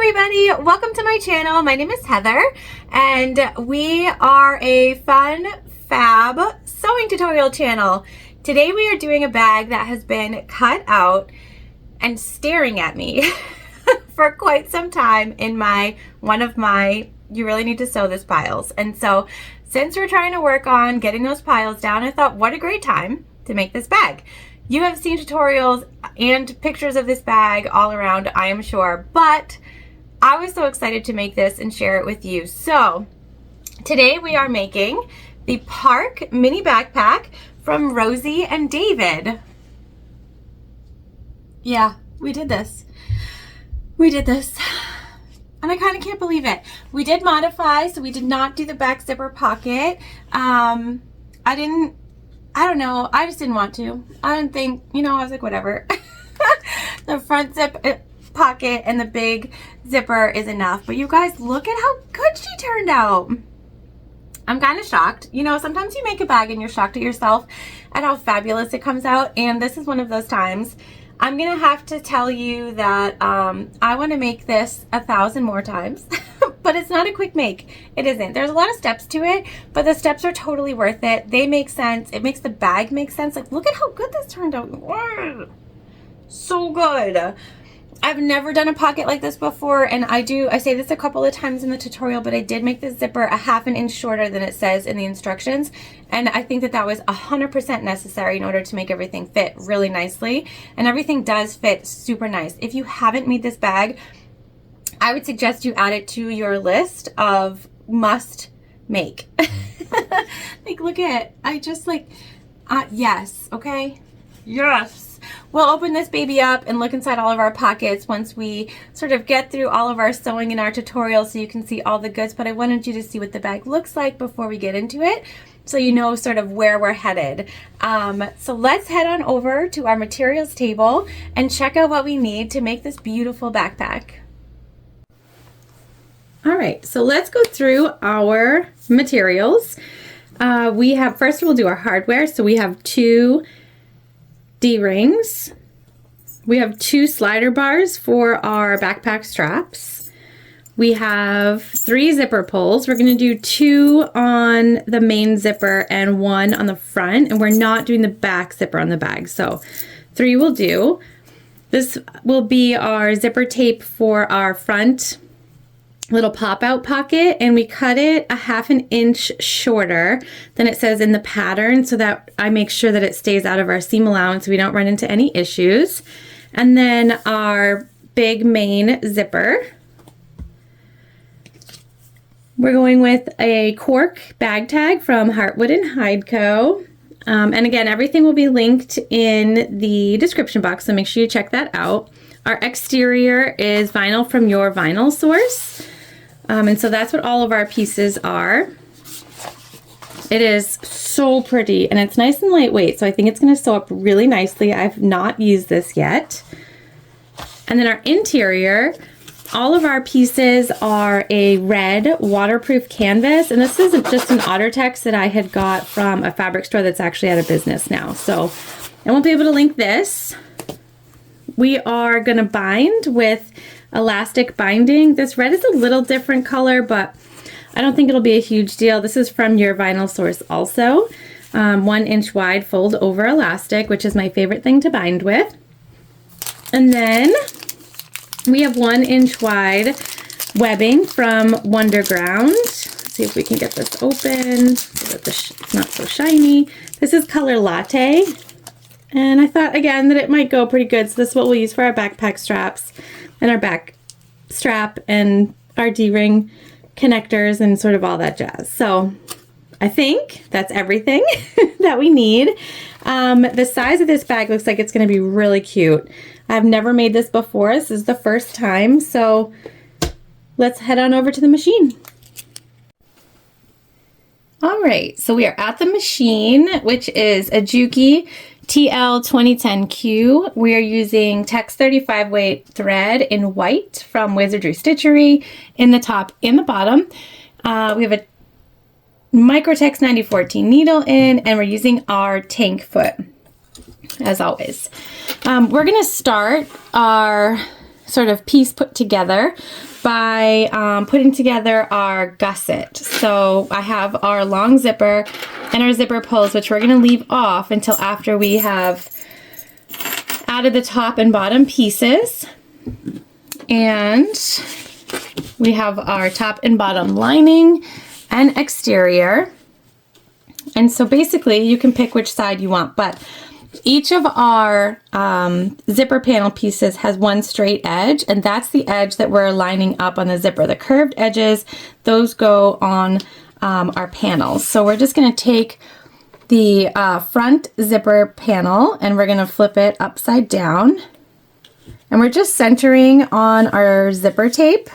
everybody, welcome to my channel. My name is Heather and we are a fun, fab sewing tutorial channel. Today we are doing a bag that has been cut out and staring at me for quite some time in one of my you really need to sew this piles. And so since we're trying to work on getting those piles down, I thought what a great time to make this bag. You have seen tutorials and pictures of this bag all around, I am sure, but I was so excited to make this and share it with you. So today we are making the Park mini backpack from Rosie and David. Yeah, we did this. We did this. And I kind of can't believe it. We did modify, so we did not do the back zipper pocket. I don't know, I just didn't want to. I didn't think, I was like, whatever. The front zip pocket and the big zipper is enough. But you guys, look at how good she turned out. I'm kind of shocked. Sometimes you make a bag and you're shocked at yourself at how fabulous it comes out. And this is one of those times. I'm going to have to tell you that I want to make this 1,000 more times. But it's not a quick make. It isn't. There's a lot of steps to it, but the steps are totally worth it. They make sense. It makes the bag make sense. Like, look at how good this turned out. So good. I've never done a pocket like this before, and I say this a couple of times in the tutorial, but I did make the zipper a 1/2 inch shorter than it says in the instructions, and I think that that was 100% necessary in order to make everything fit really nicely, and everything does fit super nice. If you haven't made this bag, I would suggest you add it to your list of must make. Like, look at, yes, okay? Yes. We'll open this baby up and look inside all of our pockets once we sort of get through all of our sewing in our tutorial so you can see all the goods, but I wanted you to see what the bag looks like before we get into it so you know sort of where we're headed. So let's head on over to our materials table and check out what we need to make this beautiful backpack. All right, so let's go through our materials. First we'll do our hardware. So we have 2 D-rings. We have 2 slider bars for our backpack straps. We have 3 zipper pulls. We're going to do 2 on the main zipper and 1 on the front, and we're not doing the back zipper on the bag, so 3 will do. This will be our zipper tape for our front little pop-out pocket, and we cut it a 1/2 inch shorter than it says in the pattern so that I make sure that it stays out of our seam allowance so we don't run into any issues. And then our big main zipper, we're going with a cork bag tag from Heartwood and Hide Co. And again, everything will be linked in the description box, so make sure you check that out. Our exterior is vinyl from Your Vinyl Source. And so that's what all of our pieces are. It is so pretty and it's nice and lightweight, so I think it's going to sew up really nicely. I've not used this yet. And then our interior, all of our pieces are a red waterproof canvas, and this isn't just an OtterTex that I had got from a fabric store that's actually out of business now, so I won't be able to link this. We are going to bind with elastic binding. This red is a little different color, but I don't think it'll be a huge deal. This is from Your Vinyl Source also. 1 inch wide fold over elastic, which is my favorite thing to bind with. And then we have 1 inch wide webbing from Wonderground. Let's see if we can get this open so that it's not so shiny. This is color Latte. And I thought again that it might go pretty good. So this is what we'll use for our backpack straps and our back strap and our D-ring connectors and sort of all that jazz. So I think that's everything that we need. The size of this bag looks like it's going to be really cute. I've never made this before. This is the first time. So let's head on over to the machine. All right, so we are at the machine, which is a Juki TL 2010Q. We are using Tex 35 weight thread in white from Wizardry Stitchery in the top and the bottom. We have a Microtex 9014 needle in, and we're using our tank foot as always. We're gonna start our sort of piece put together by putting together our gusset. So I have our long zipper and our zipper pulls, which we're going to leave off until after we have added the top and bottom pieces. And we have our top and bottom lining and exterior. And so basically you can pick which side you want, but each of our zipper panel pieces has one straight edge, and that's the edge that we're lining up on the zipper. The curved edges, those go on our panels. So we're just going to take the front zipper panel and we're going to flip it upside down. And we're just centering on our zipper tape.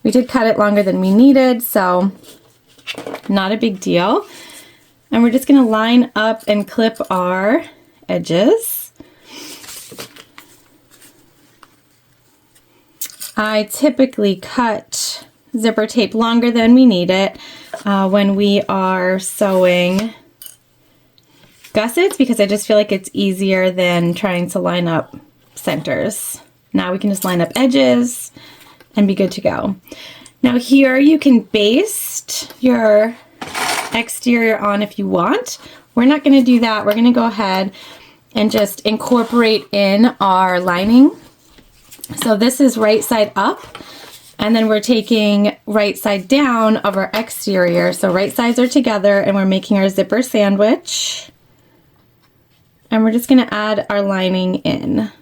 We did cut it longer than we needed, so not a big deal. And we're just going to line up and clip our edges. I typically cut zipper tape longer than we need it when we are sewing gussets, because I just feel like it's easier than trying to line up centers. Now we can just line up edges and be good to go. Now here you can baste your exterior on if you want. We're not going to do that. We're going to go ahead and just incorporate in our lining. So this is right side up, and then we're taking right side down of our exterior. So right sides are together and we're making our zipper sandwich. And we're just going to add our lining in.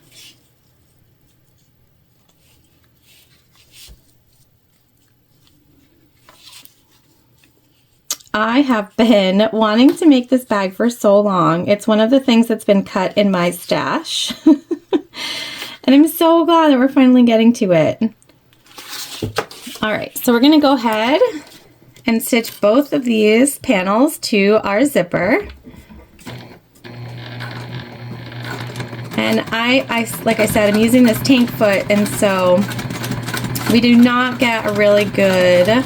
I have been wanting to make this bag for so long. It's one of the things that's been cut in my stash. And I'm so glad that we're finally getting to it. All right, so we're gonna go ahead and stitch both of these panels to our zipper. And I like I said, I'm using this tank foot, and so we do not get a really good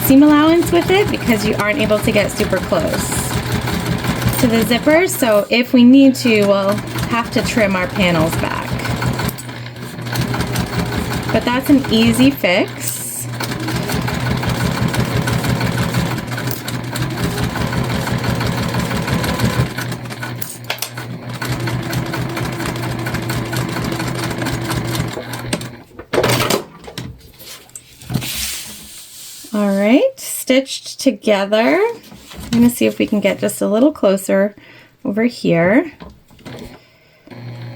seam allowance with it because you aren't able to get super close to the zipper. So if we need to, we'll have to trim our panels back. But that's an easy fix. All right, stitched together. I'm going to see if we can get just a little closer over here.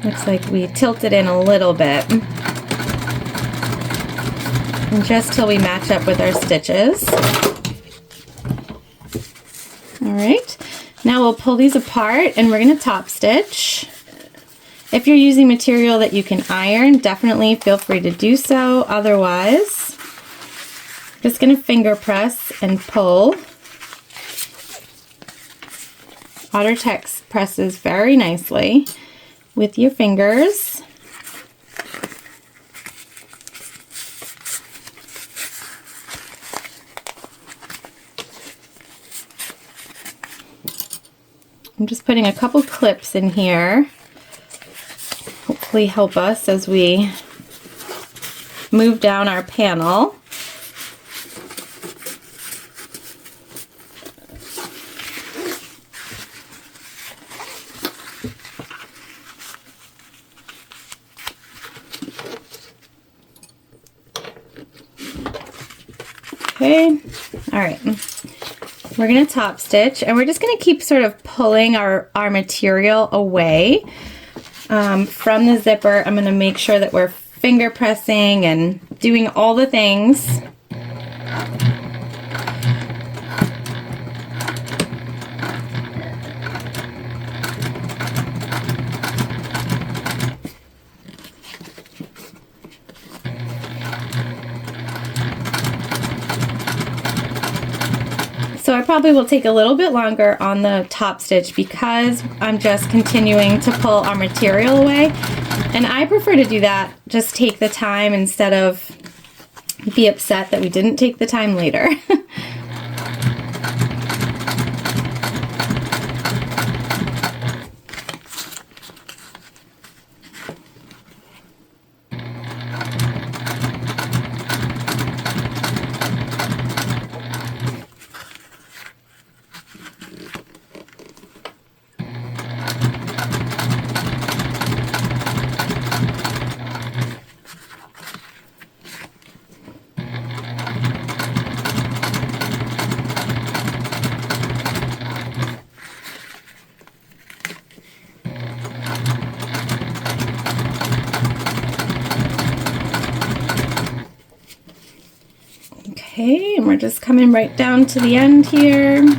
Looks like we tilted in a little bit. And just till we match up with our stitches. All right, now we'll pull these apart and we're going to top stitch. If you're using material that you can iron, definitely feel free to do so. Otherwise, just going to finger press and pull. Ottertex presses very nicely with your fingers. I'm just putting a couple clips in here. Hopefully help us as we move down our panel. Okay, all right. We're going to top stitch, and we're just going to keep sort of pulling our material away from the zipper. I'm going to make sure that we're finger pressing and doing all the things. So I probably will take a little bit longer on the top stitch because I'm just continuing to pull our material away. And I prefer to do that, just take the time instead of be upset that we didn't take the time later. Okay, and we're just coming right down to the end here. And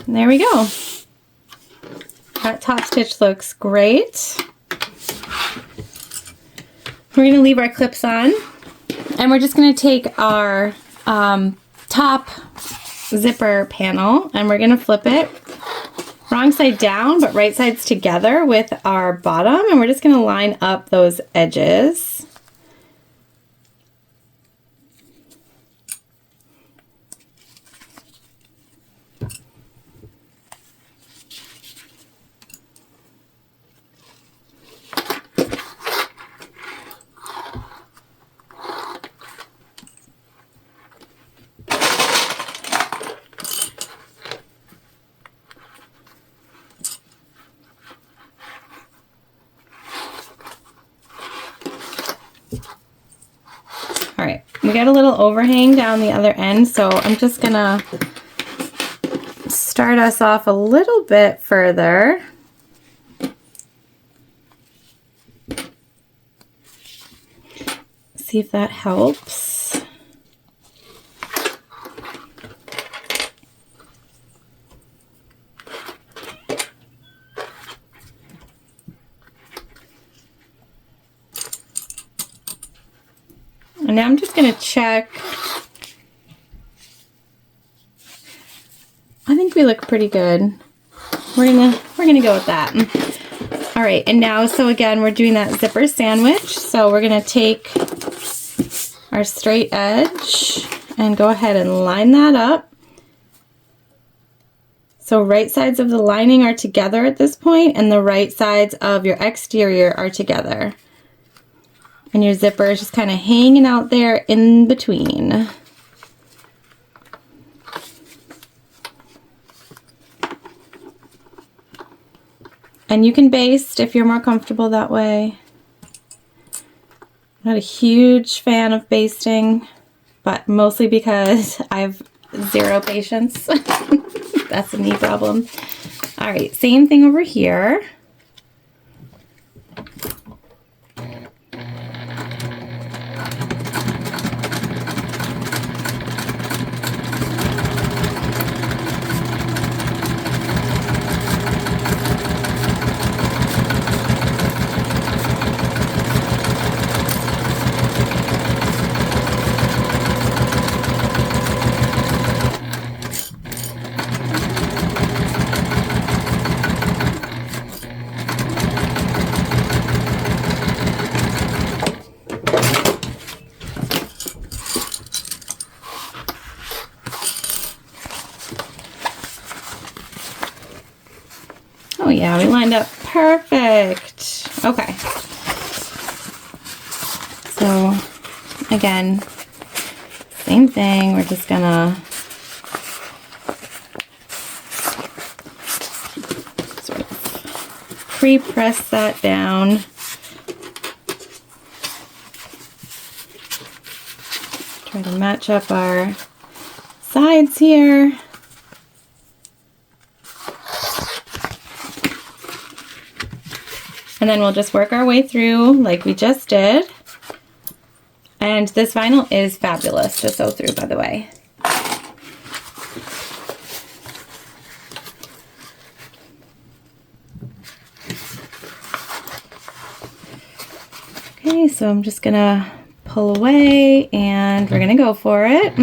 there we go. That top stitch looks great. We're going to leave our clips on, and we're just going to take our top zipper panel and we're going to flip it wrong side down but right sides together with our bottom, and we're just going to line up those edges. All right, we got a little overhang down the other end, so I'm just gonna start us off a little bit further. See if that helps. And now I'm just going to check. I think we look pretty good. We're gonna go with that. All right, and now, so again, we're doing that zipper sandwich. So we're gonna take our straight edge and go ahead and line that up. So right sides of the lining are together at this point, and the right sides of your exterior are together. And your zipper is just kind of hanging out there in between. And you can baste if you're more comfortable that way. I'm not a huge fan of basting, but mostly because I have zero patience. That's a knee problem. All right, same thing over here. Oh yeah, we lined up perfect. Okay. So again, same thing. We're just gonna sort of pre-press that down. Try to match up our sides here. And then we'll just work our way through like we just did. And this vinyl is fabulous to sew through, by the way. Okay, so I'm just gonna pull away and we're gonna go for it.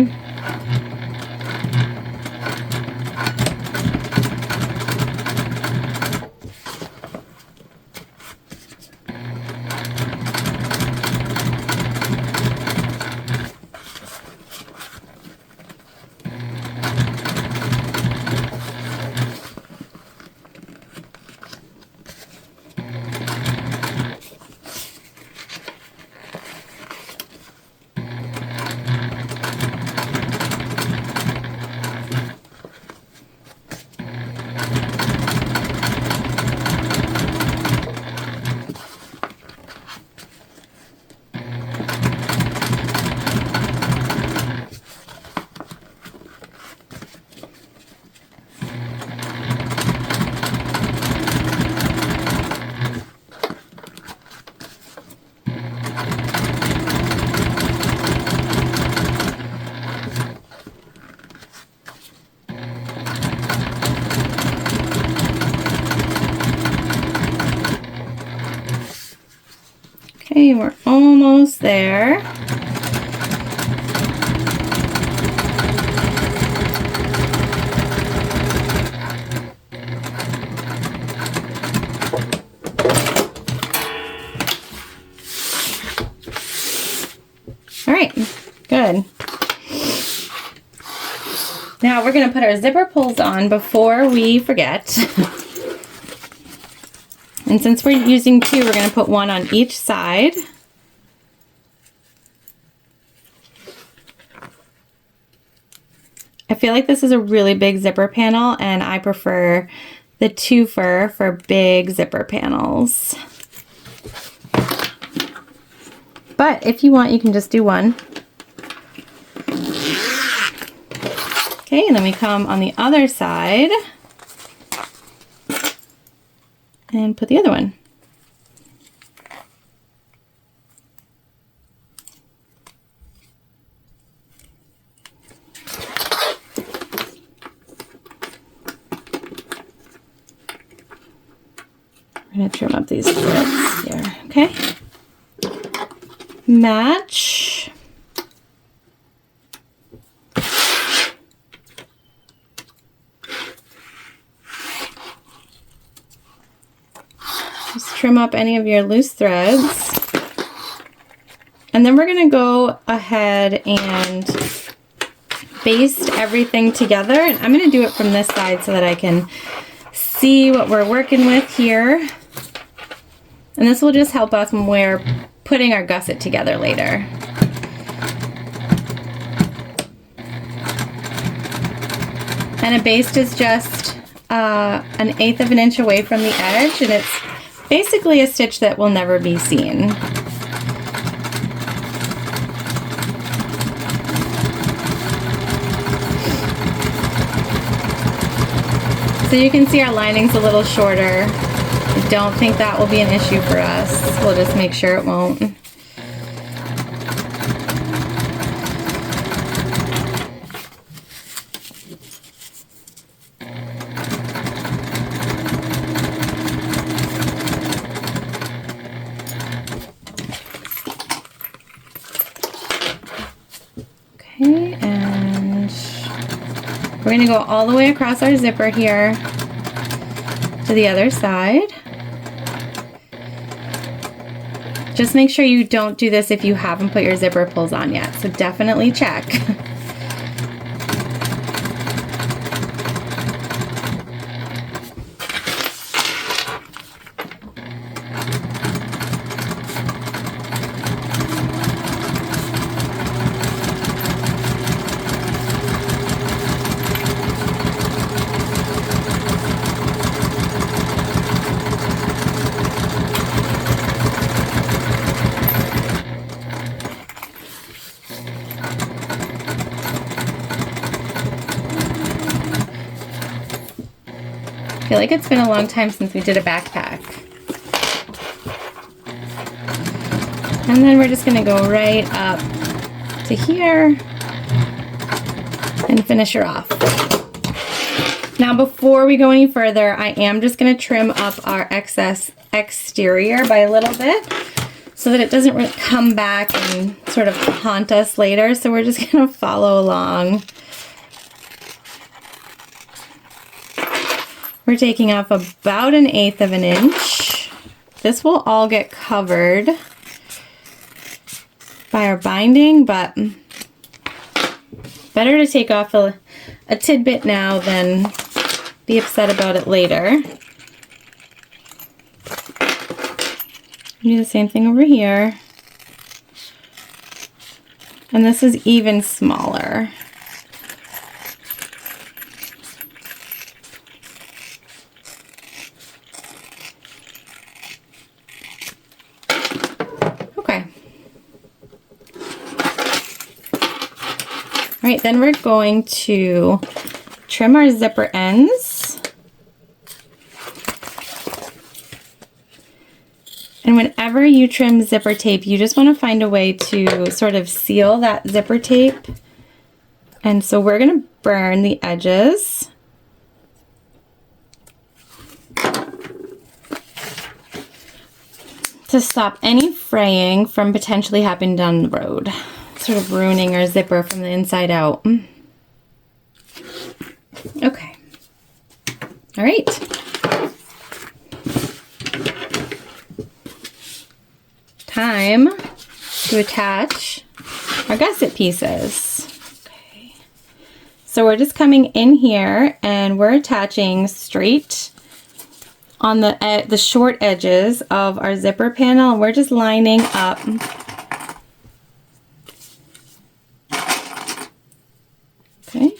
Okay, we're almost there. All right, good. Now we're going to put our zipper pulls on before we forget. And since we're using two, we're going to put one on each side. I feel like this is a really big zipper panel, and I prefer the twofer for big zipper panels. But if you want, you can just do one. Okay, and then we come on the other side and put the other one. We're going to trim up these threads here, okay? Match. Just trim up any of your loose threads. And then we're going to go ahead and baste everything together. And I'm going to do it from this side so that I can see what we're working with here. And this will just help us when we're putting our gusset together later. And a baste is just 1/8 of an inch away from the edge, and it's basically a stitch that will never be seen. So you can see our lining's a little shorter. I don't think that will be an issue for us. We'll just make sure it won't. Okay, and we're going to go all the way across our zipper here to the other side. Just make sure you don't do this if you haven't put your zipper pulls on yet, so definitely check. I feel like it's been a long time since we did a backpack. And then we're just going to go right up to here and finish her off. Now before we go any further, I am just going to trim up our excess exterior by a little bit so that it doesn't really come back and sort of haunt us later. So we're just going to follow along. We're taking off about 1/8 of an inch. This will all get covered by our binding, but better to take off a tidbit now than be upset about it later. Do the same thing over here. And this is even smaller. All right, then we're going to trim our zipper ends. And whenever you trim zipper tape, you just want to find a way to sort of seal that zipper tape. And so we're going to burn the edges. To stop any fraying from potentially happening down the road, sort of ruining our zipper from the inside out. Okay. All right. Time to attach our gusset pieces. Okay. So we're just coming in here and we're attaching straight on the short edges of our zipper panel, and we're just lining up okay,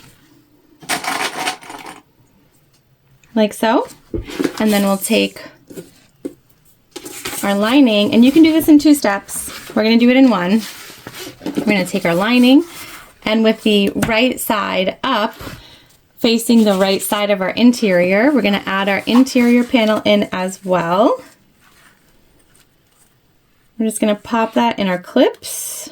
like so. And then we'll take our lining, and you can do this in 2 steps. We're going to do it in 1. We're going to take our lining, and with the right side up, facing the right side of our interior, we're going to add our interior panel in as well. We're just going to pop that in our clips.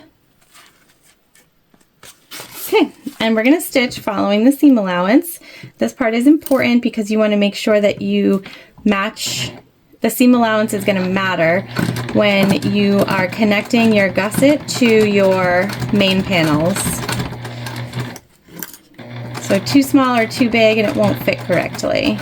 Okay, and we're going to stitch following the seam allowance. This part is important because you want to make sure that you match. The seam allowance is going to matter when you are connecting your gusset to your main panels. So too small or too big and it won't fit correctly.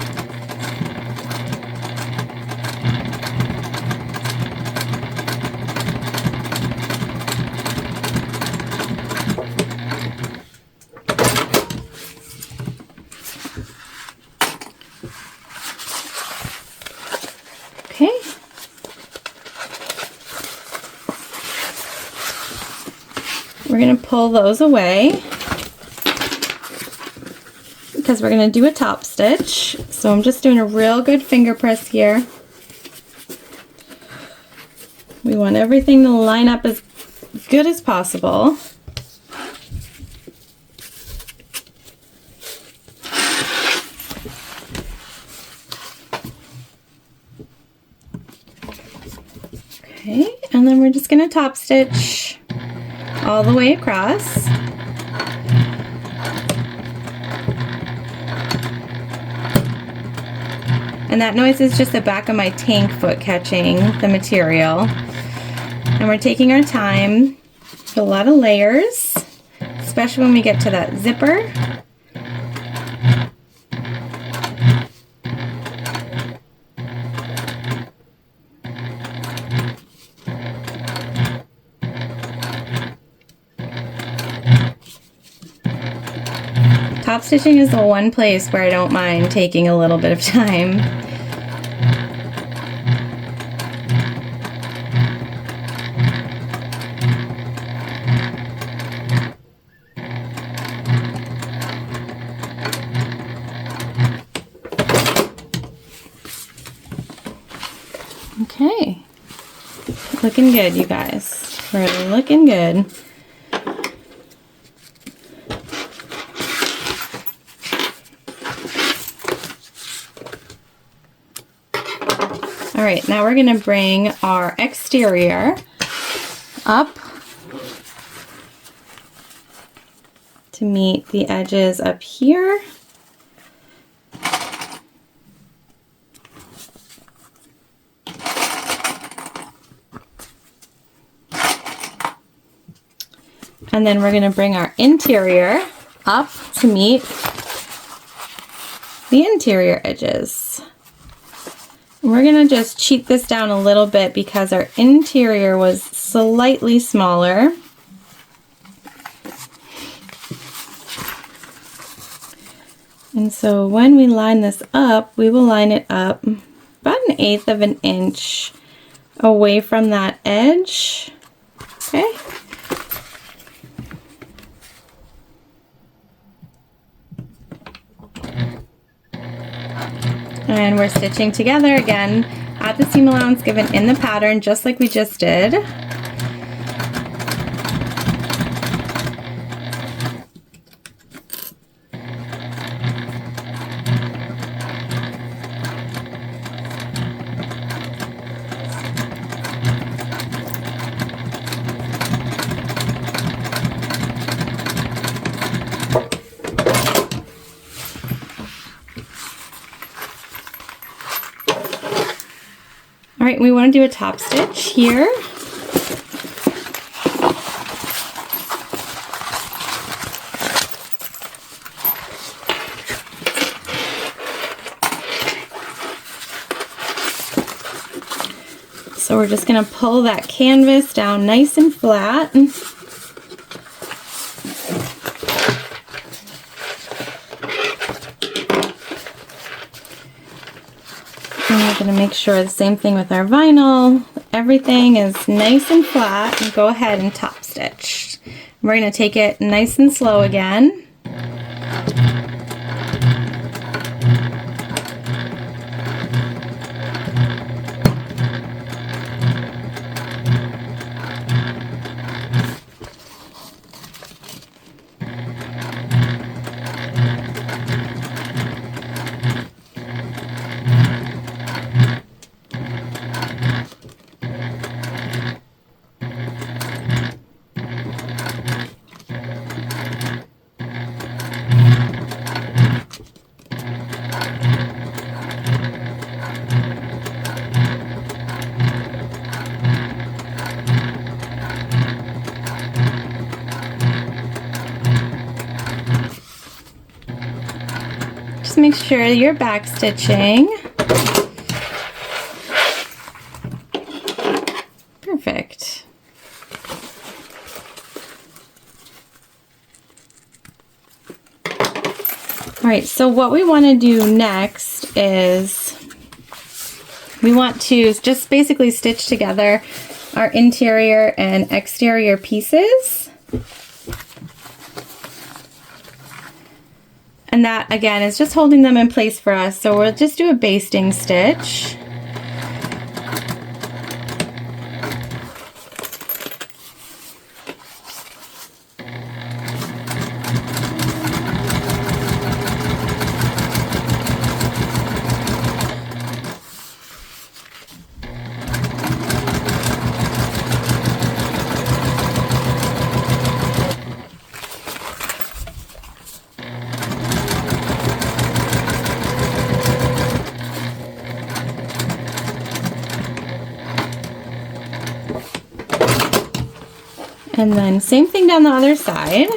Okay. We're going to pull those away because we're going to do a top stitch. So I'm just doing a real good finger press here. We want everything to line up as good as possible. Okay, and then we're just going to top stitch all the way across. And that noise is just the back of my tank foot catching the material. And we're taking our time with a lot of layers, especially when we get to that zipper. Top stitching is the one place where I don't mind taking a little bit of time. Okay, looking good, you guys. We're looking good. All right, now we're going to bring our exterior up to meet the edges up here. And then we're going to bring our interior up to meet the interior edges. We're going to just cheat this down a little bit because our interior was slightly smaller. And so when we line this up, we will line it up about 1/8 of an inch away from that edge. Okay. And we're stitching together again at the seam allowance given in the pattern, just like we just did. All right, we want to do a top stitch here. So we're just going to pull that canvas down nice and flat. And we're going to make sure the same thing with our vinyl. Everything is nice and flat, and go ahead and top stitch. We're going to take it nice and slow again. Make sure you're back stitching. Perfect. All right, so what we want to do next is we want to just basically stitch together our interior and exterior pieces. And that, again, is just holding them in place for us. So we'll just do a basting stitch. And then same thing down the other side.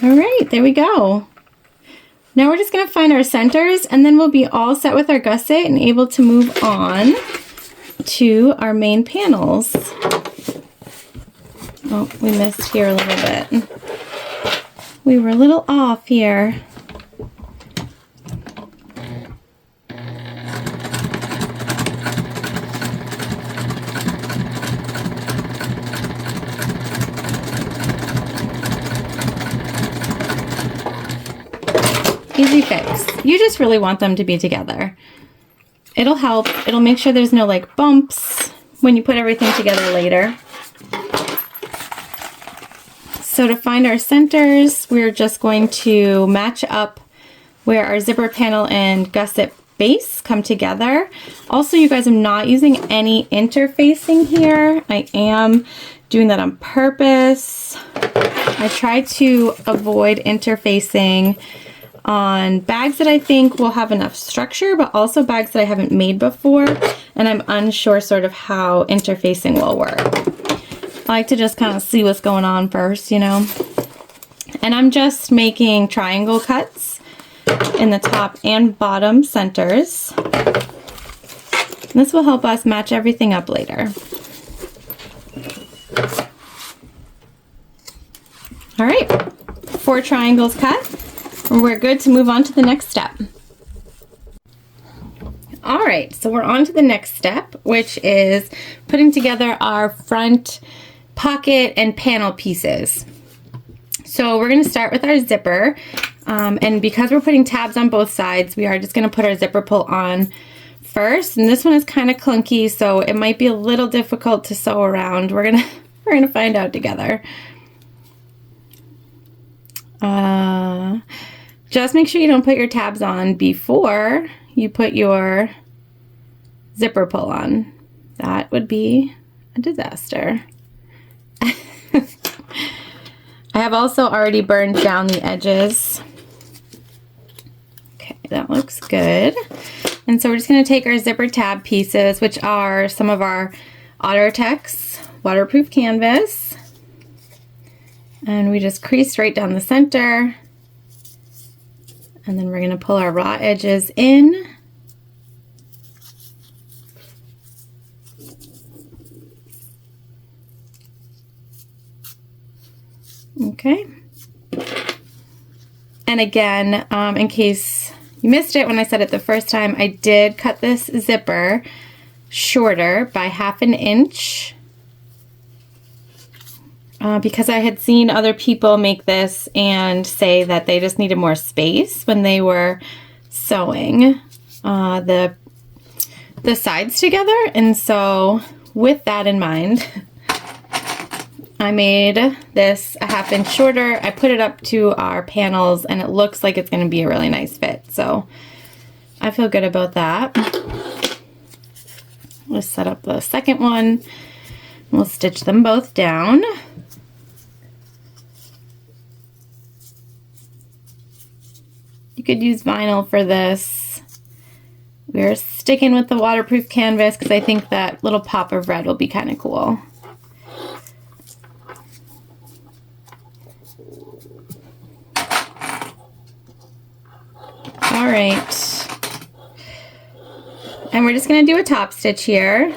All right, there we go. Now we're just going to find our centers, and then we'll be all set with our gusset and able to move on to our main panels. Oh, we missed here a little bit. We were a little off here. Easy fix. You just really want them to be together. It'll help. It'll make sure there's no like bumps when you put everything together later. So to find our centers, we're just going to match up where our zipper panel and gusset base come together. Also, you guys, I'm not using any interfacing here. I am doing that on purpose. I try to avoid interfacing on bags that I think will have enough structure, but also bags that I haven't made before, and I'm unsure sort of how interfacing will work. I like to just kind of see what's going on first, you know. And I'm just making triangle cuts in the top and bottom centers. And this will help us match everything up later. All right, 4 triangles cut. We're good to move on to the next step. All right, so we're on to the next step, which is putting together our front pocket and panel pieces. So we're going to start with our zipper, and because we're putting tabs on both sides, we are just going to put our zipper pull on first. And this one is kind of clunky, so it might be a little difficult to sew around. We're We're gonna find out together. Just make sure you don't put your tabs on before you put your zipper pull on. That would be a disaster. I have also already burned down the edges. Okay, that looks good. And so we're just going to take our zipper tab pieces, which are some of our Ottertex waterproof canvas, and we just crease right down the center, and then we're going to pull our raw edges in. Okay. And again, in case you missed it when I said it the first time, I did cut this zipper shorter by 1/2 inch because I had seen other people make this and say that they just needed more space when they were sewing the sides together. And so with that in mind, I made this a 1/2 inch shorter. I put it up to our panels and it looks like it's going to be a really nice fit. So I feel good about that. Let's set up the second one. We'll stitch them both down. You could use vinyl for this. We're sticking with the waterproof canvas because I think that little pop of red will be kind of cool. All right, and we're just going to do a top stitch here.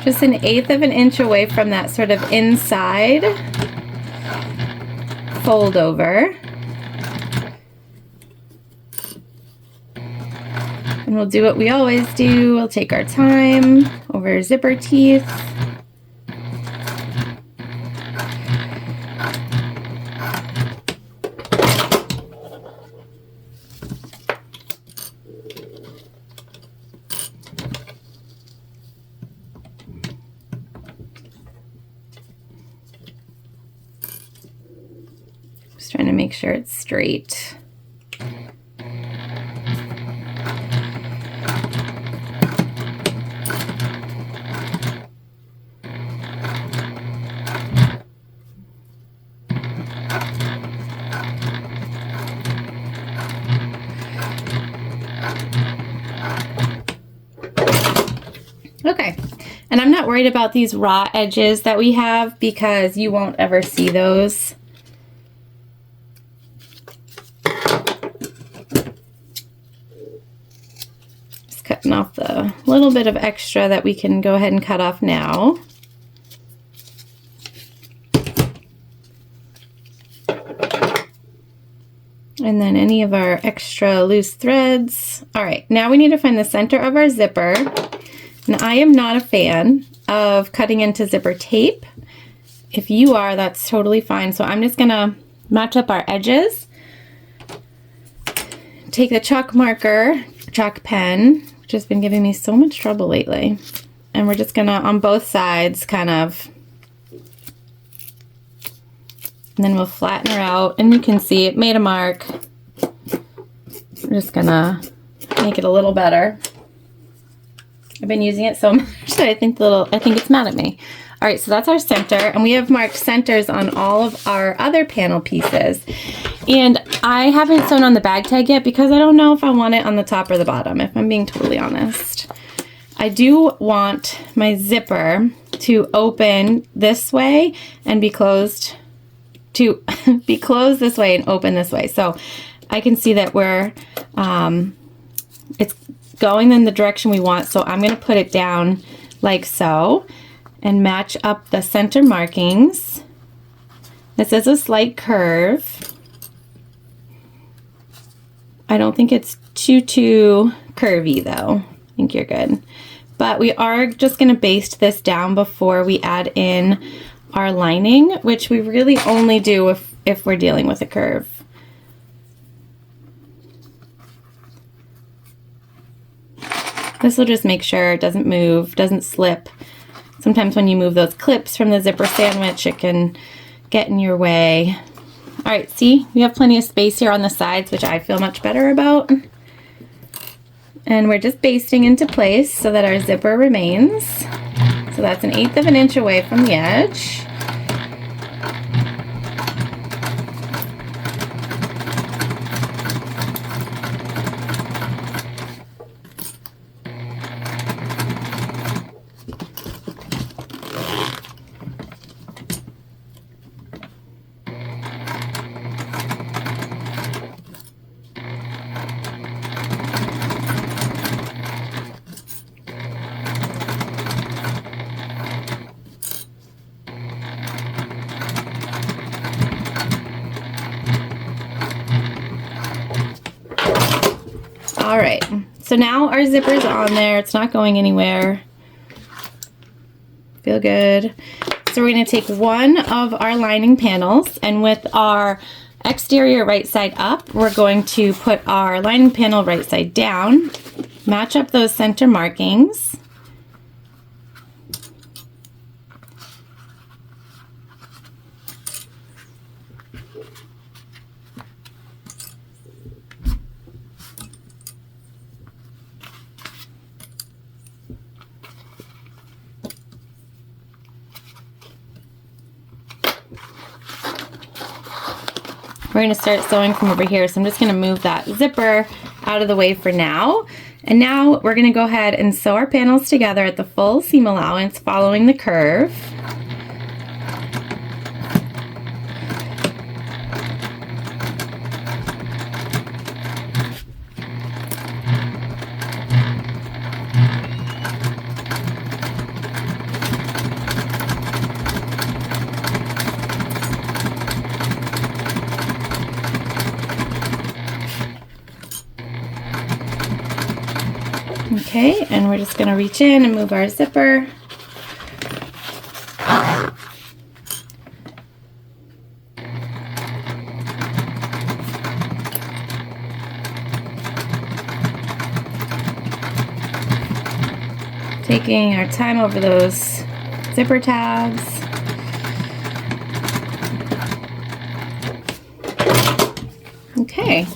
Just 1/8 of an inch away from that sort of inside fold over. And we'll do what we always do. We'll take our time over zipper teeth. Just trying to make sure it's straight. Okay, and I'm not worried about these raw edges that we have because you won't ever see those. Just cutting off the little bit of extra that we can go ahead and cut off now. And then any of our extra loose threads. All right, now we need to find the center of our zipper. And I am not a fan of cutting into zipper tape. If you are, that's totally fine. So I'm just gonna match up our edges. Take the chalk marker, chalk pen, which has been giving me so much trouble lately. And we're just gonna, on both sides, kind of, and then we'll flatten her out. And you can see it made a mark. We're just gonna make it a little better. I've been using it so much that I think it's mad at me. All right, so that's our center, and we have marked centers on all of our other panel pieces. And I haven't sewn on the bag tag yet because I don't know if I want it on the top or the bottom, if I'm being totally honest. I do want my zipper to open this way and be closed, to be closed this way and open this way. So I can see that we're, it's going in the direction we want. So I'm going to put it down like so and match up the center markings. This is a slight curve. I don't think it's too curvy though. I think you're good. But we are just going to baste this down before we add in our lining, which we really only do if if we're dealing with a curve. This will just make sure it doesn't move, doesn't slip. Sometimes when you move those clips from the zipper sandwich, it can get in your way. All right, see, we have plenty of space here on the sides, which I feel much better about. And we're just basting into place so that our zipper remains. So that's 1/8 of an inch away from the edge. All right, so now our zipper's on there. It's not going anywhere. Feel good. So we're going to take one of our lining panels, and with our exterior right side up, we're going to put our lining panel right side down, match up those center markings. We're going to start sewing from over here, so I'm just going to move that zipper out of the way for now. And now we're going to go ahead and sew our panels together at the full seam allowance following the curve. Okay, and we're just going to reach in and move our zipper. Taking our time over those zipper tabs. Okay.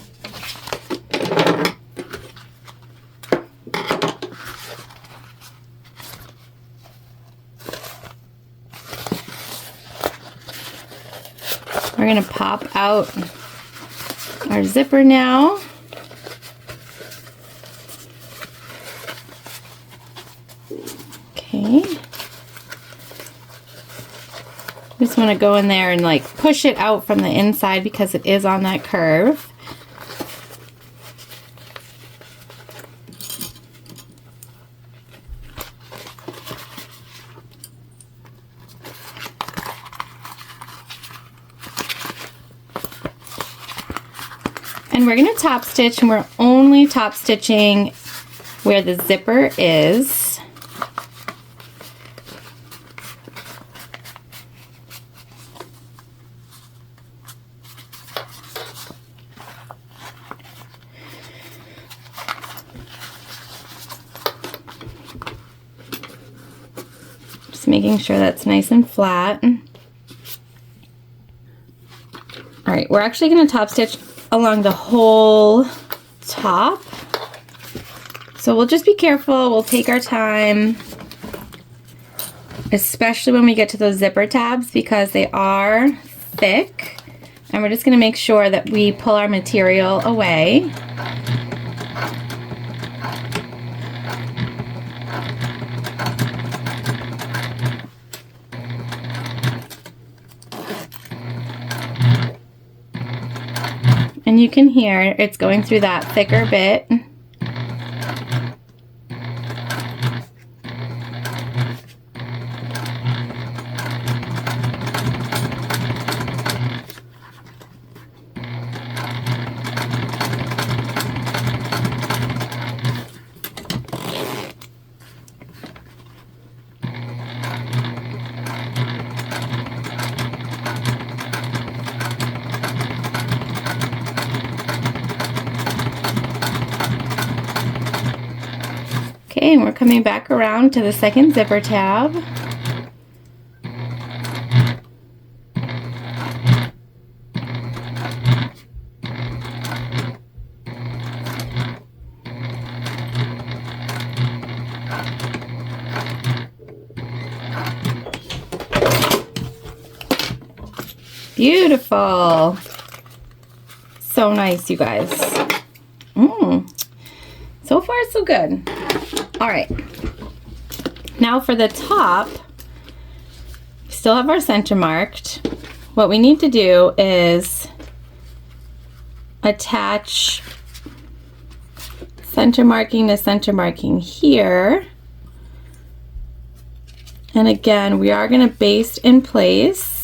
We're going to pop out our zipper now. Okay. Just want to go in there and like push it out from the inside because it is on that curve. And we're going to top stitch, and we're only top stitching where the zipper is. Just making sure that's nice and flat. All right, we're actually going to top stitch along the whole top. So we'll just be careful, we'll take our time, especially when we get to those zipper tabs because they are thick, and we're just going to make sure that we pull our material away. And you can hear it's going through that thicker bit. Okay, and we're coming back around to the second zipper tab. Beautiful. So nice, you guys. So far, so good. All right. Now for the top, we still have our center marked. What we need to do is attach center marking to center marking here. And again, we are going to baste in place.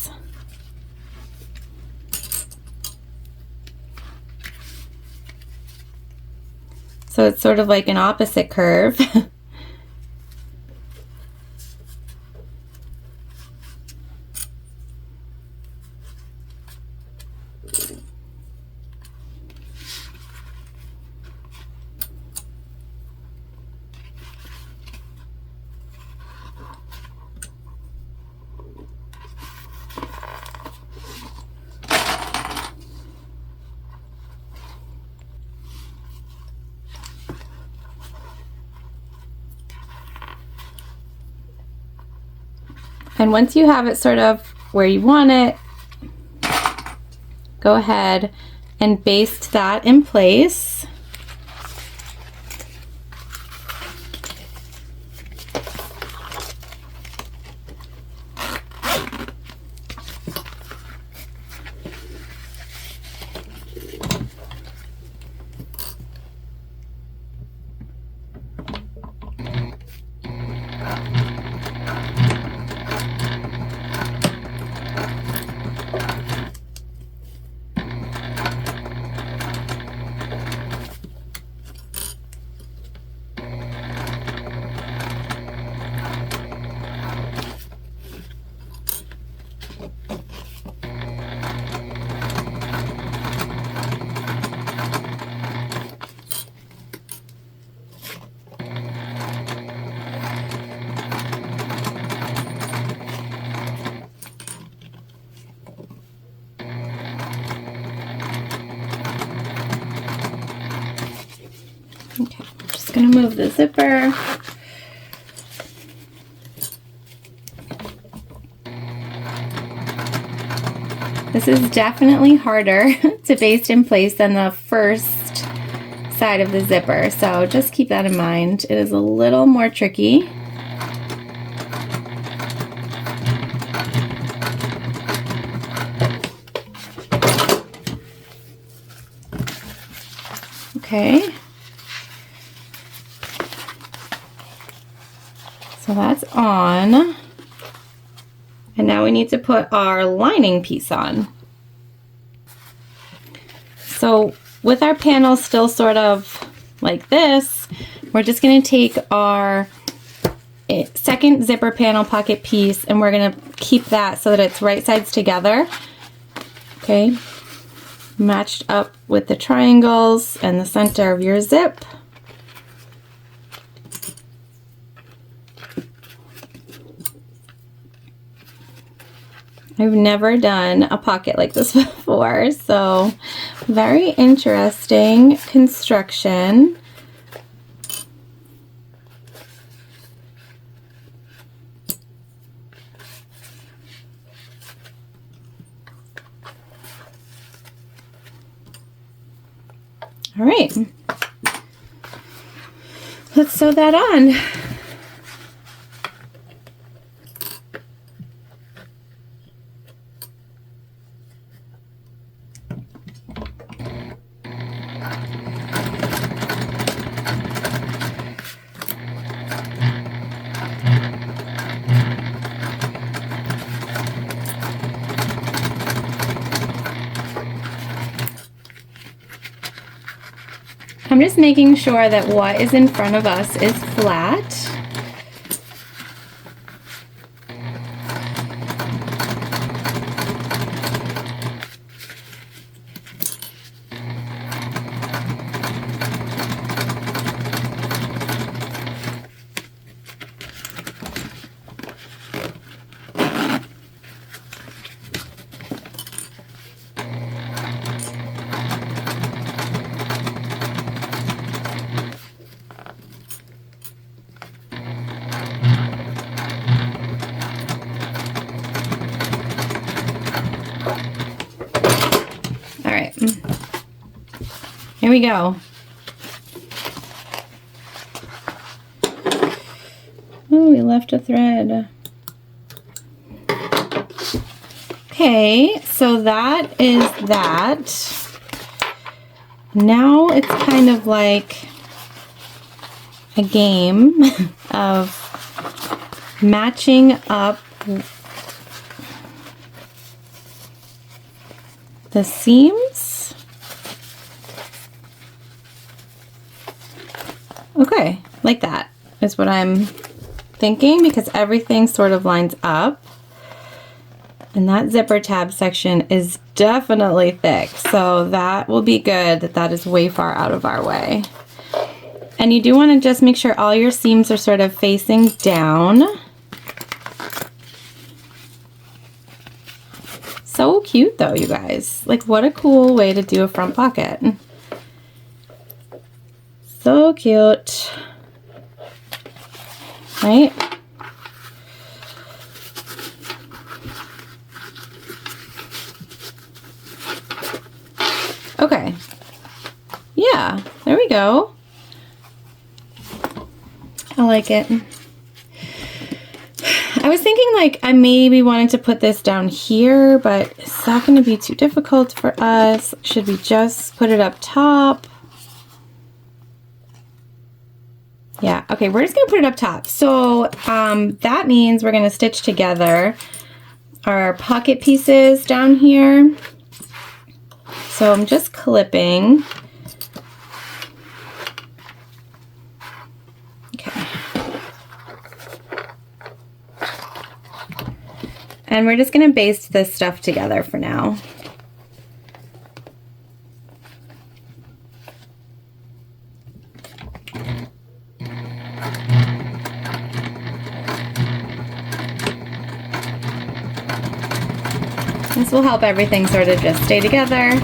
So it's sort of like an opposite curve. And once you have it sort of where you want it, go ahead and baste that in place. Okay, I'm just going to move the zipper. This is definitely harder to baste in place than the first side of the zipper, so just keep that in mind. It is a little more tricky. Okay. So that's on. And now we need to put our lining piece on. So with our panel still sort of like this, we're just going to take our second zipper panel pocket piece and we're going to keep that so that it's right sides together. Okay. Matched up with the triangles and the center of your zip. I've never done a pocket like this before, so very interesting construction. All right, let's sew that on. I'm just making sure that what is in front of us is flat. Here we go. Oh, we left a thread. Okay, so that is that. Now it's kind of like a game of matching up the seams. Okay, like that is what I'm thinking, because everything sort of lines up. And that zipper tab section is definitely thick, so that will be good that that is way far out of our way. And you do want to just make sure all your seams are sort of facing down. So cute though, you guys. Like, what a cool way to do a front pocket. So cute. Right? Okay. Yeah, there we go. I like it. I was thinking like I maybe wanted to put this down here, but is that going to be too difficult for us? Should we just put it up top? Yeah, okay, we're just going to put it up top. So that means we're going to stitch together our pocket pieces down here. So I'm just clipping. Okay. And we're just going to baste this stuff together for now. This will help everything sort of just stay together.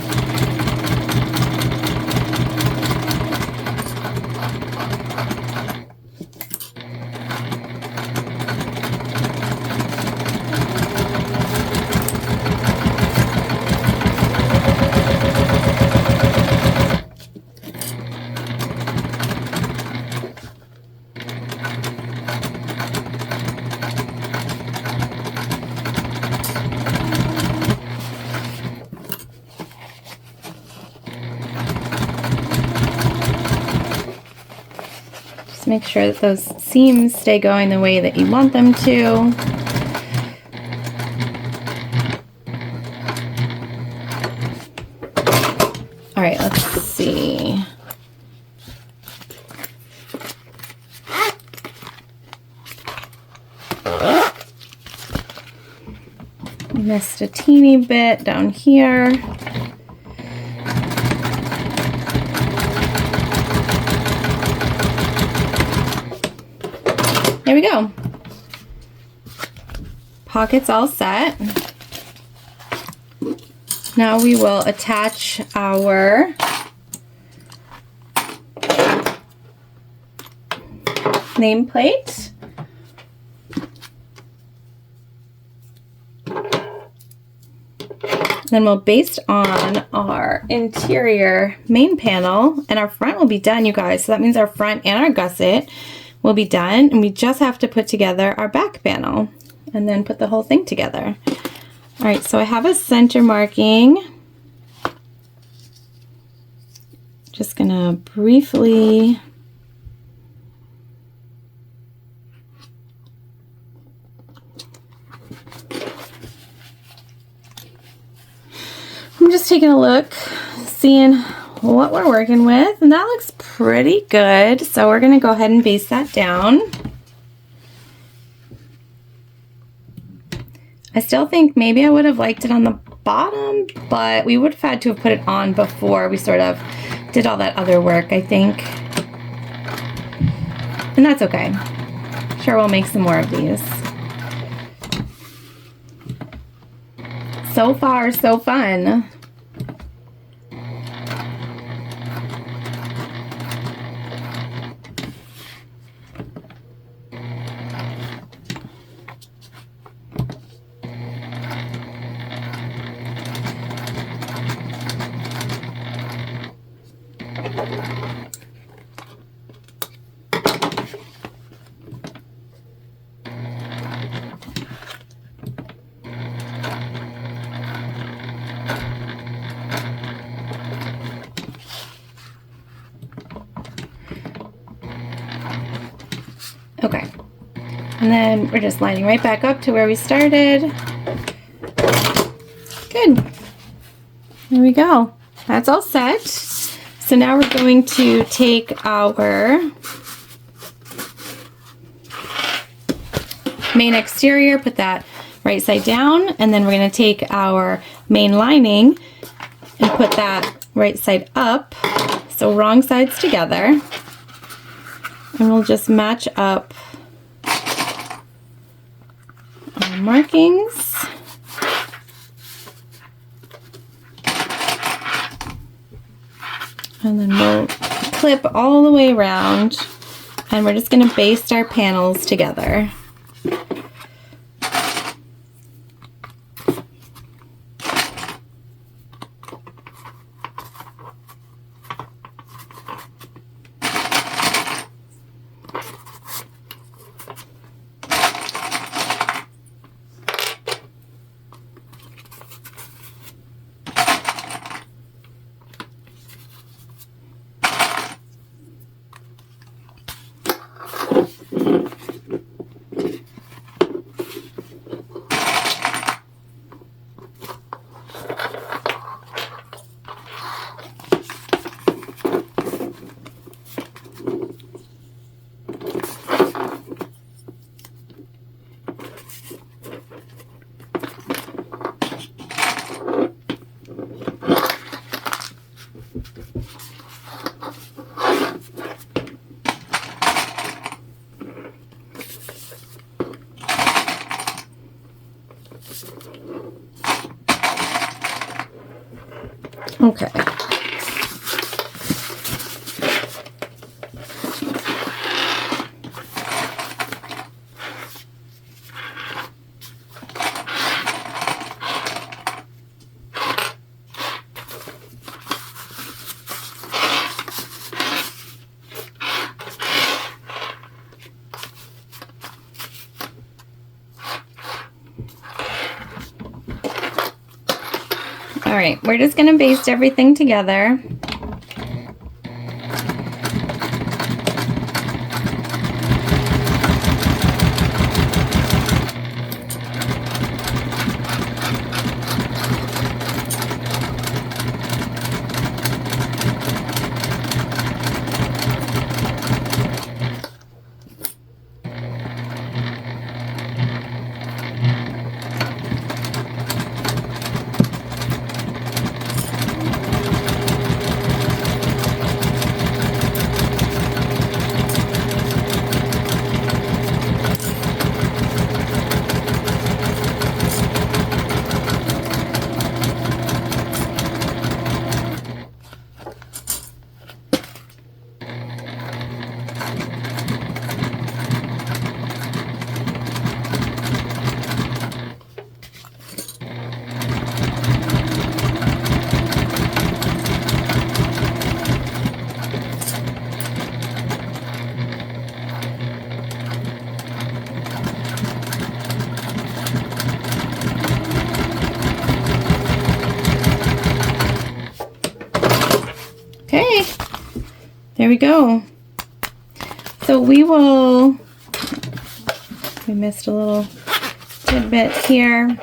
Make sure that those seams stay going the way that you want them to. All right, let's see. Missed a teeny bit down here. There we go. Pockets all set. Now we will attach our nameplate. Then we'll baste on our interior main panel, and our front will be done, you guys. So that means our front and our gusset will be done, and we just have to put together our back panel and then put the whole thing together. All right, so I have a center marking. Just gonna briefly I'm just taking a look, seeing what we're working with, and that looks pretty good. So we're going to go ahead and baste that down. I still think maybe I would have liked it on the bottom, but we would have had to have put it on before we sort of did all that other work, I think. And that's okay. Sure, we'll make some more of these. So far, so fun. Okay. And then we're just lining right back up to where we started. Good. There we go. That's all set. So now we're going to take our main exterior, put that right side down, and then we're going to take our main lining and put that right side up, so wrong sides together, and we'll just match up our markings. And then we'll clip all the way around, and we're just going to baste our panels together. Okay. All right, we're just gonna baste everything together. Okay, there we go. So we missed a little tidbit here.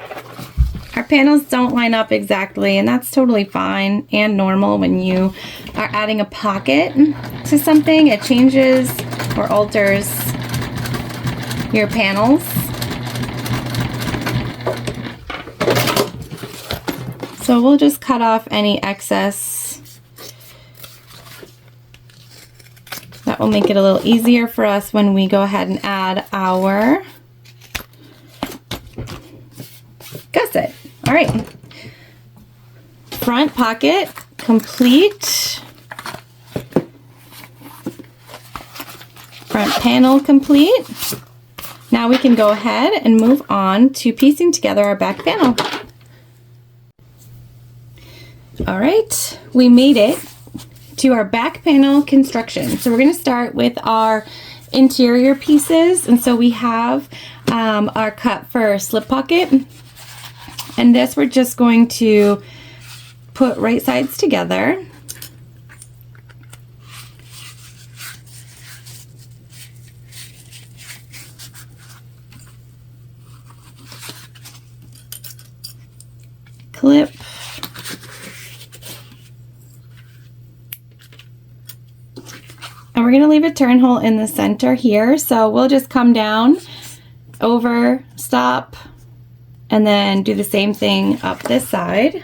Our panels don't line up exactly, and that's totally fine and normal when you are adding a pocket to something. It changes or alters your panels. So we'll just cut off any excess. That will make it a little easier for us when we go ahead and add our gusset. All right, front pocket complete, front panel complete. Now we can go ahead and move on to piecing together our back panel. All right, we made it to our back panel construction. So we're going to start with our interior pieces, and so we have our cut for slip pocket, and this we're just going to put right sides together. clip. And we're going to leave a turn hole in the center here. So we'll just come down, over, stop, and then do the same thing up this side.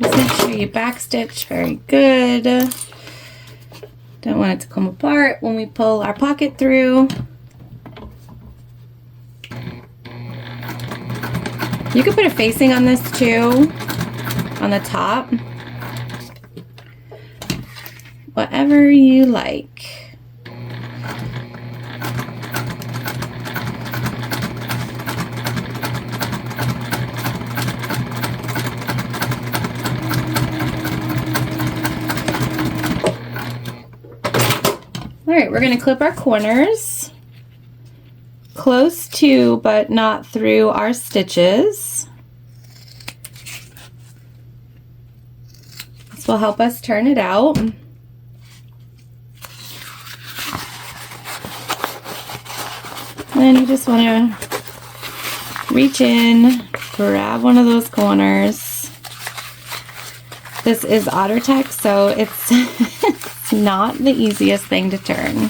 Make sure you back stitch very good. Don't want it to come apart when we pull our pocket through. You could put a facing on this too, on the top. Whatever you like. All right, we're going to clip our corners close to but not through our stitches. This will help us turn it out. And you just want to reach in, grab one of those corners. This is Otter Tech, so it's not the easiest thing to turn.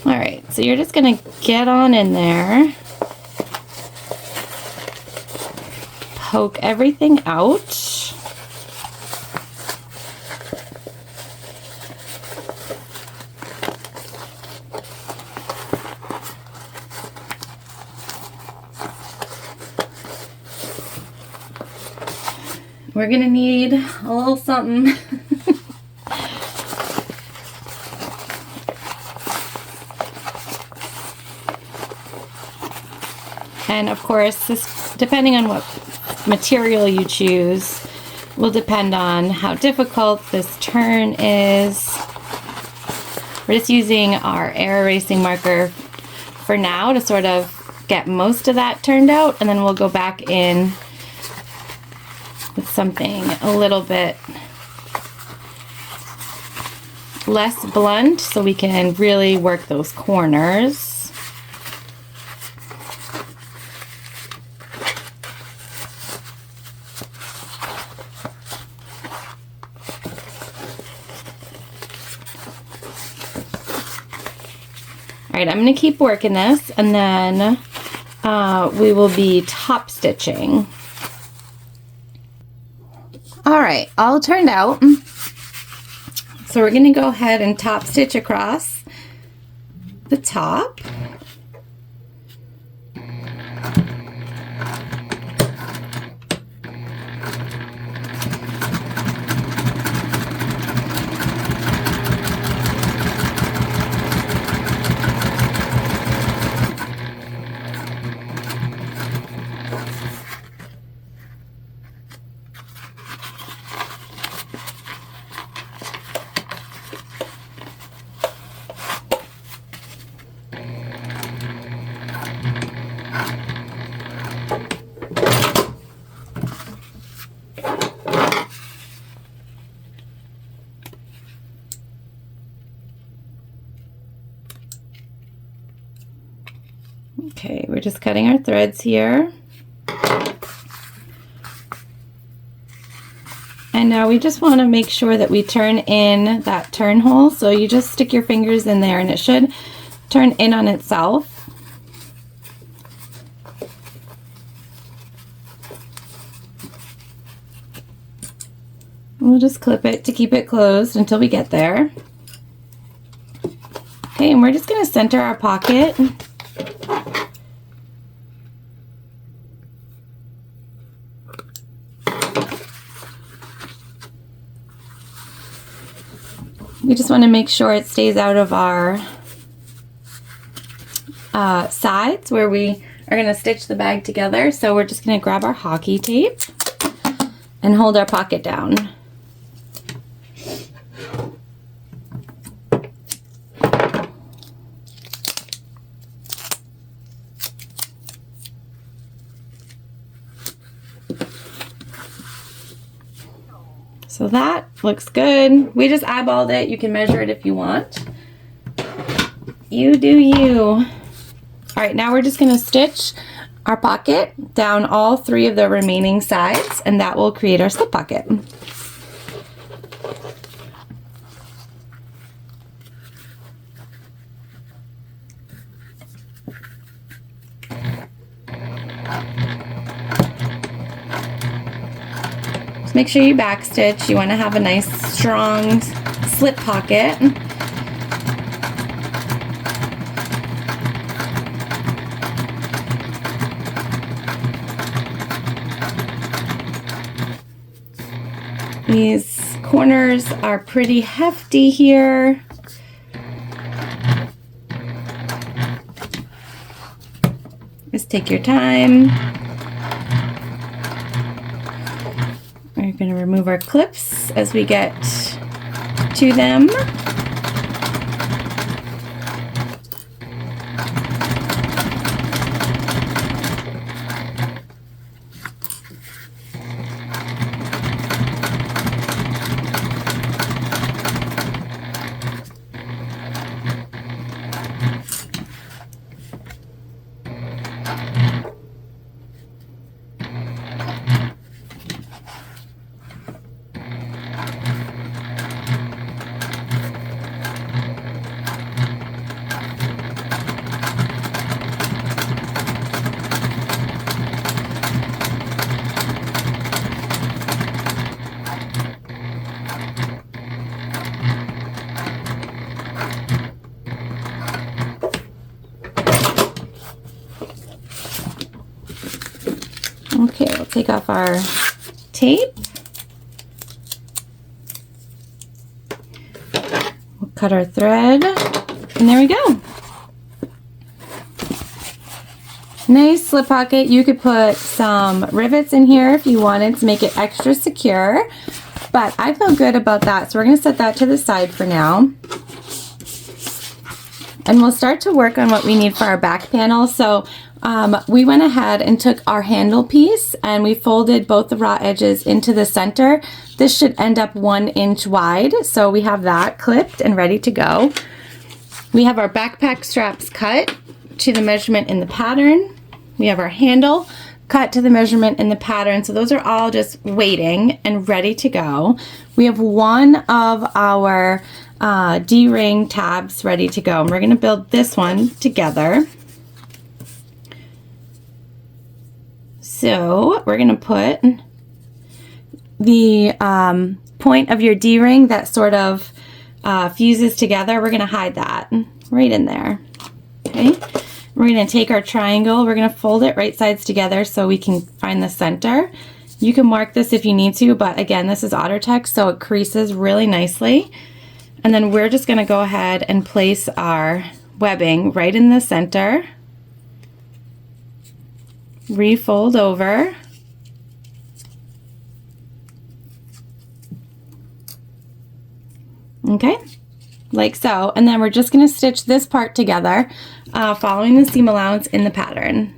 All right, so you're just gonna get on in there, poke everything out. We're gonna need a little something. And of course, this, depending on what material you choose, will depend on how difficult this turn is. We're just using our air erasing marker for now to sort of get most of that turned out, and then we'll go back in with something a little bit less blunt so we can really work those corners. All right, I'm going to keep working this, and then we will be top stitching. All right, all turned out. So we're going to go ahead and top stitch across the top. Okay, we're just cutting our threads here. And now we just want to make sure that we turn in that turn hole. So you just stick your fingers in there and it should turn in on itself. We'll just clip it to keep it closed until we get there. Okay, and we're just going to center our pocket. We just want to make sure it stays out of our sides where we are going to stitch the bag together. So we're just going to grab our hockey tape and hold our pocket down. So that looks good. We just eyeballed it. You can measure it if you want. You do you. All right, now we're just going to stitch our pocket down all 3 of the remaining sides, and that will create our slip pocket. Make sure you backstitch. You want to have a nice strong slip pocket. These corners are pretty hefty here. Just take your time. We're going to remove our clips as we get to them. Okay, we'll take off our tape. We'll cut our thread, and there we go. Nice slip pocket. You could put some rivets in here if you wanted to make it extra secure, but I feel good about that, so we're going to set that to the side for now. And we'll start to work on what we need for our back panel. So we went ahead and took our handle piece and we folded both the raw edges into the center. This should end up 1 inch wide. So we have that clipped and ready to go. We have our backpack straps cut to the measurement in the pattern. We have our handle cut to the measurement in the pattern. So those are all just waiting and ready to go. We have one of our D-ring tabs ready to go, and we're going to build this one together. So we're going to put the point of your D-ring that sort of fuses together. We're going to hide that right in there. Okay, we're going to take our triangle, we're going to fold it right sides together so we can find the center. You can mark this if you need to, but again, this is OtterTex, so it creases really nicely. And then we're just going to go ahead and place our webbing right in the center. Refold over. Okay, like so. And then we're just going to stitch this part together, following the seam allowance in the pattern.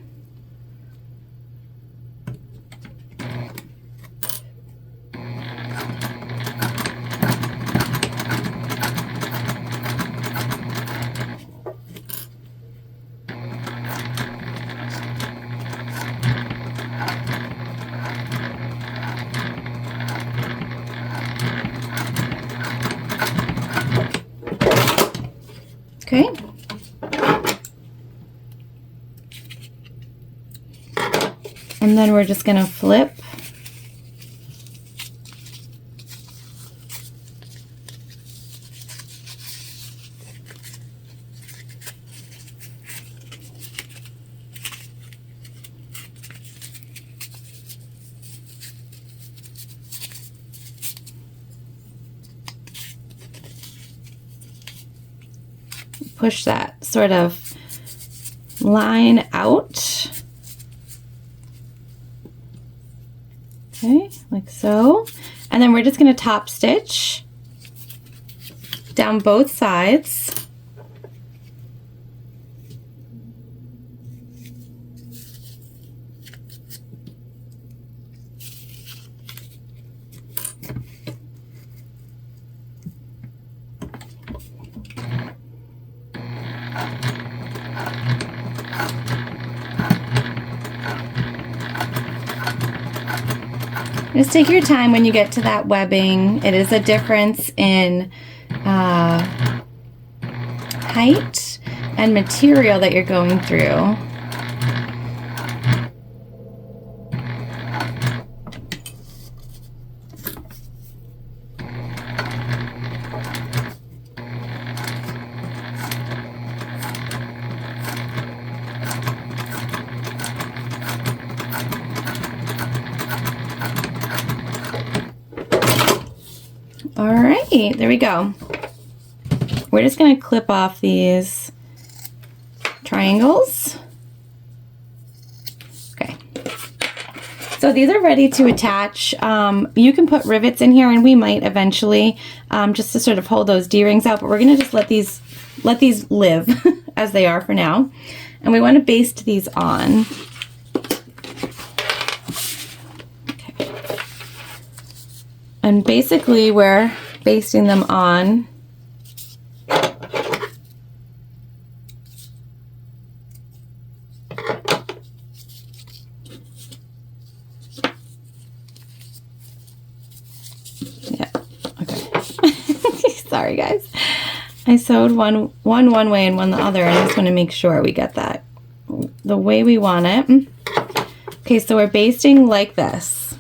Okay. And then we're just going to flip push that sort of line out. Okay, like so. And then we're just going to top stitch down both sides. Just take your time when you get to that webbing. It is a difference in height and material that you're going through. All right, there we go. We're just going to clip off these triangles. Okay. So these are ready to attach. You can put rivets in here, and we might eventually, just to sort of hold those D-rings out, but we're going to just let these live as they are for now. And we want to baste these on. And basically we're basting them on yeah, okay. Sorry guys. I sewed one way and one the other, and I just want to make sure we get that the way we want it. Okay, so we're basting like this.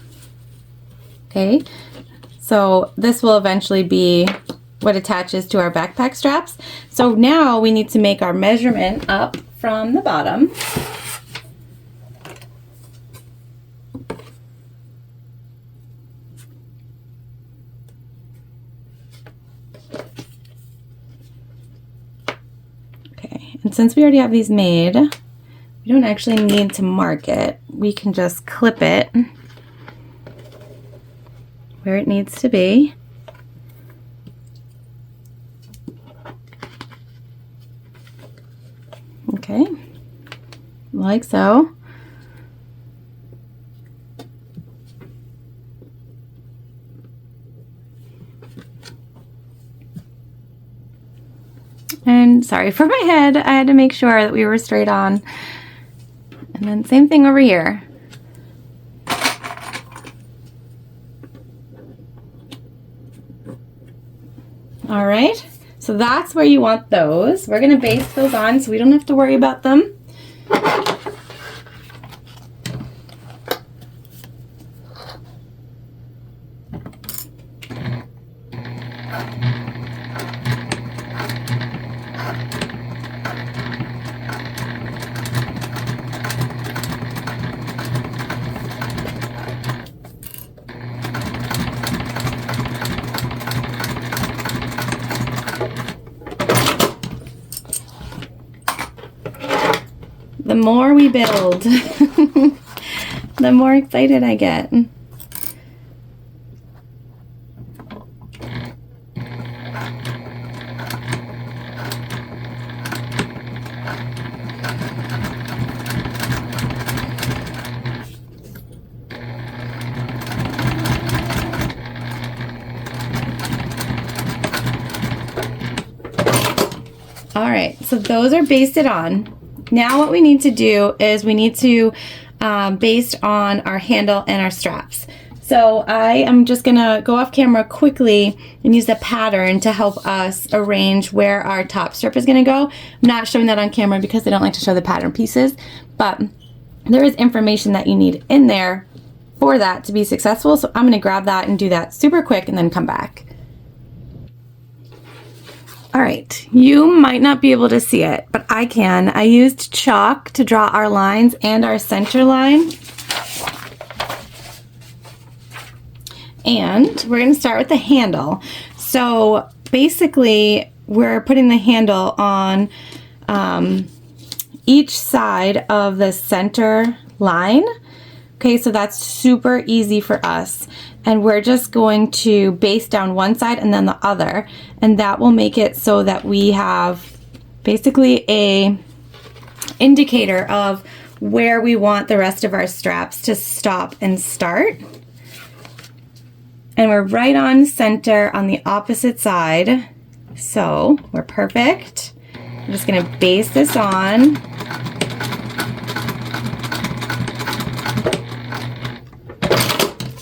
Okay. So this will eventually be what attaches to our backpack straps. So now we need to make our measurement up from the bottom. Okay, and since we already have these made, we don't actually need to mark it. We can just clip it where it needs to be. Okay, like so. And sorry for my head, I had to make sure that we were straight on. And then same thing over here. All right, so that's where you want those. We're gonna baste those on so we don't have to worry about them. The more we build, the more excited I get. All right, so those are basted on. Now what we need to do is we need to baste on our handle and our straps. So I am just gonna go off camera quickly and use the pattern to help us arrange where our top strip is gonna go. I'm not showing that on camera because I don't like to show the pattern pieces, but there is information that you need in there for that to be successful. So I'm gonna grab that and do that super quick and then come back. All right, you might not be able to see it, but I can. I used chalk to draw our lines and our center line. And we're gonna start with the handle. So basically, we're putting the handle on each side of the center line. Okay, so that's super easy for us. And we're just going to base down one side and then the other. And that will make it so that we have basically a indicator of where we want the rest of our straps to stop and start. And we're right on center on the opposite side. So we're perfect. I'm just gonna base this on.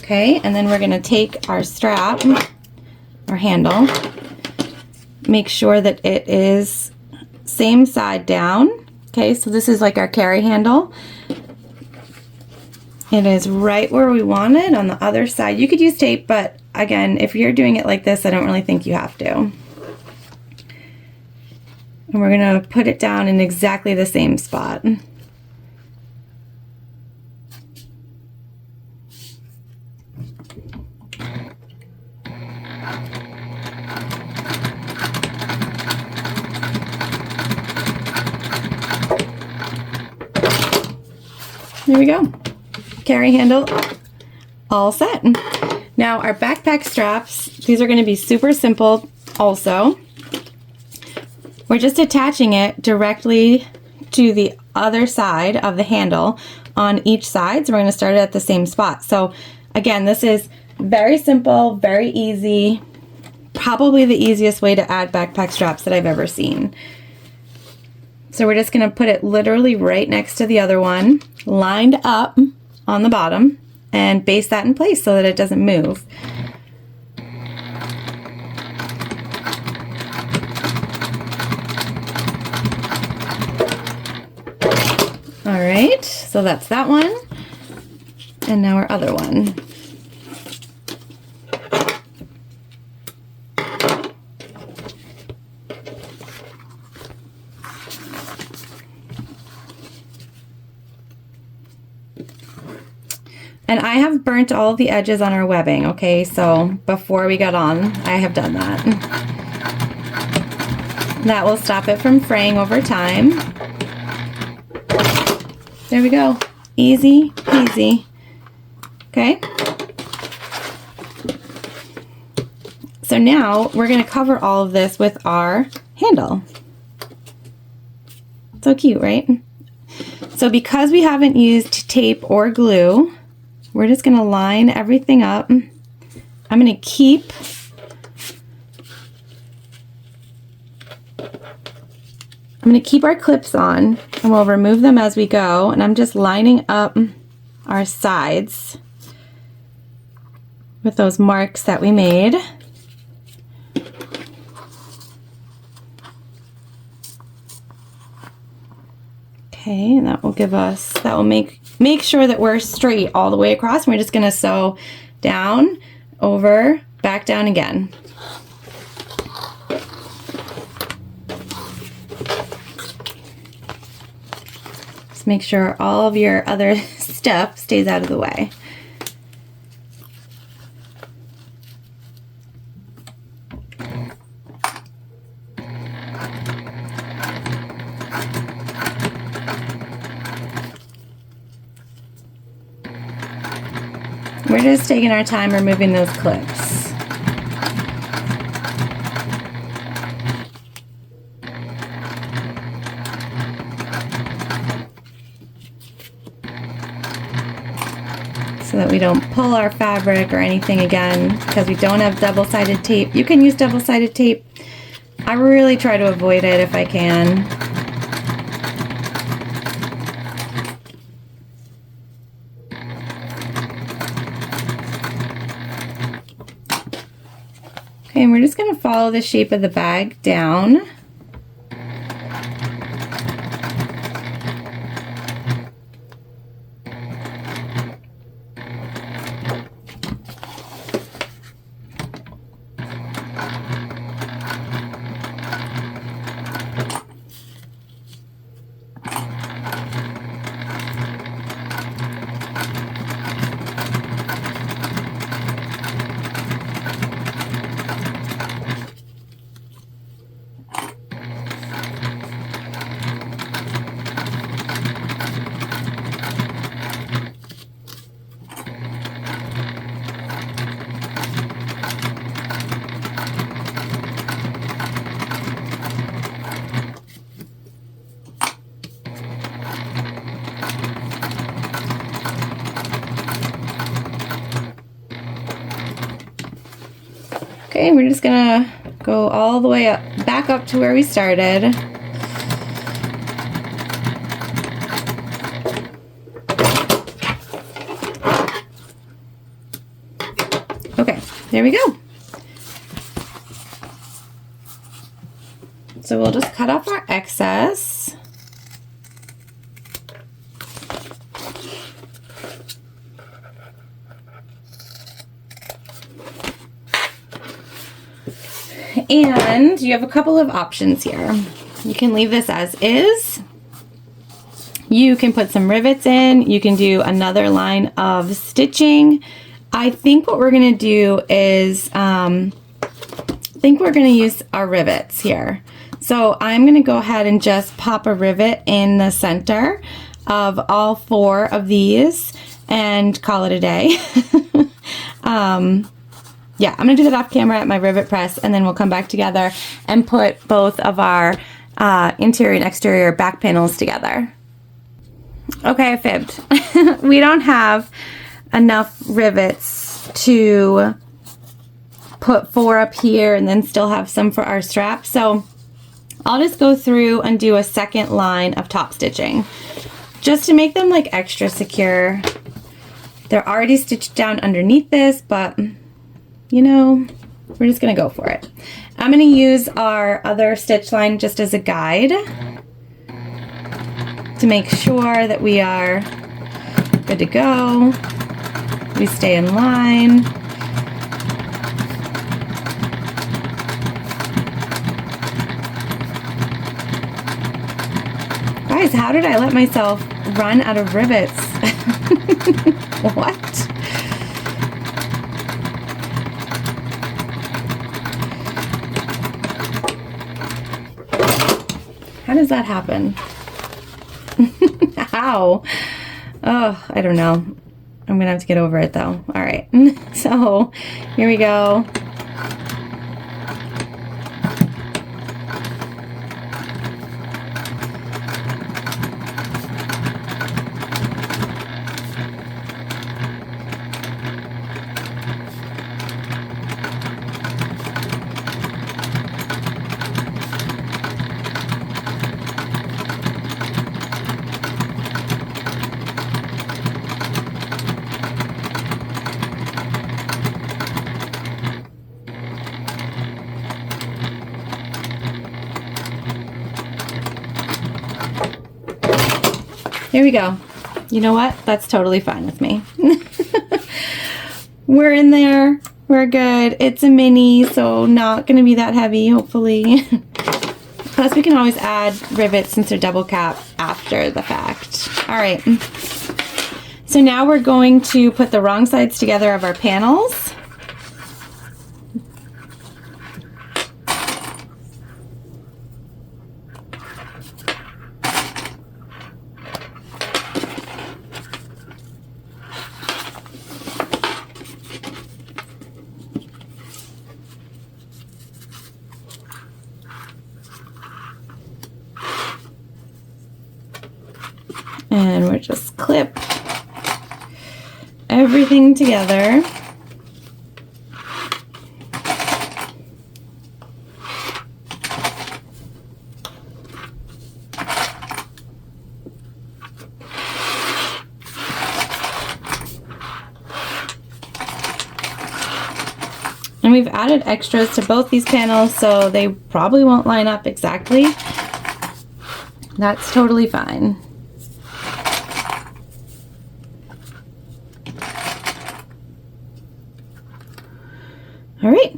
Okay, and then we're gonna take our strap, our handle, make sure that it is same side down. Okay, so this is like our carry handle. It is right where we want it on the other side. You could use tape, but again, if you're doing it like this, I don't really think you have to. And we're gonna put it down in exactly the same spot. There we go. Carry handle all set. Now our backpack straps, these are going to be super simple also. We're just attaching it directly to the other side of the handle on each side. So we're going to start it at the same spot. So again, this is very simple, very easy, probably the easiest way to add backpack straps that I've ever seen. So we're just going to put it literally right next to the other one, lined up on the bottom, and base that in place so that it doesn't move. All right, so that's that one. And now our other one. And I have burnt all of the edges on our webbing, okay? So before we got on, I have done that. That will stop it from fraying over time. There we go. Easy peasy. Okay? So now we're going to cover all of this with our handle. So cute, right? So because we haven't used tape or glue, we're just going to line everything up. I'm going to keep our clips on, and we'll remove them as we go. And I'm just lining up our sides with those marks that we made. Okay, and that will give us, that will make sure that we're straight all the way across. And we're just going to sew down, over, back down again. Just make sure all of your other stuff stays out of the way. We're just taking our time removing those clips. So that we don't pull our fabric or anything again, because we don't have double-sided tape. You can use double-sided tape. I really try to avoid it if I can. Okay, and we're just going to follow the shape of the bag down. Okay, we're just gonna go all the way up, back up to where we started. Okay, there we go. So we'll just cut off our excess. And you have a couple of options here. You can leave this as is. You can put some rivets in. You can do another line of stitching. I think what we're going to do is, I think we're going to use our rivets here. So I'm going to go ahead and just pop a rivet in the center of all 4 of these and call it a day. Yeah, I'm going to do that off camera at my rivet press, and then we'll come back together and put both of our interior and exterior back panels together. Okay, I fibbed. We don't have enough rivets to put 4 up here and then still have some for our strap. So I'll just go through and do a second line of top stitching just to make them like extra secure. They're already stitched down underneath this, but you know, we're just gonna go for it. I'm gonna use our other stitch line just as a guide to make sure that we are good to go. We stay in line. Guys, how did I let myself run out of rivets? What? How does that happen? How? Oh, I don't know. I'm gonna have to get over it though. All right, so here we go. There we go. You know what? That's totally fine with me. We're in there. We're good. It's a mini, so not going to be that heavy, hopefully. Plus, we can always add rivets since they're double cap after the fact. All right. So now we're going to put the wrong sides together of our panels. And we'll just clip everything together. And we've added extras to both these panels, so they probably won't line up exactly. That's totally fine. All right,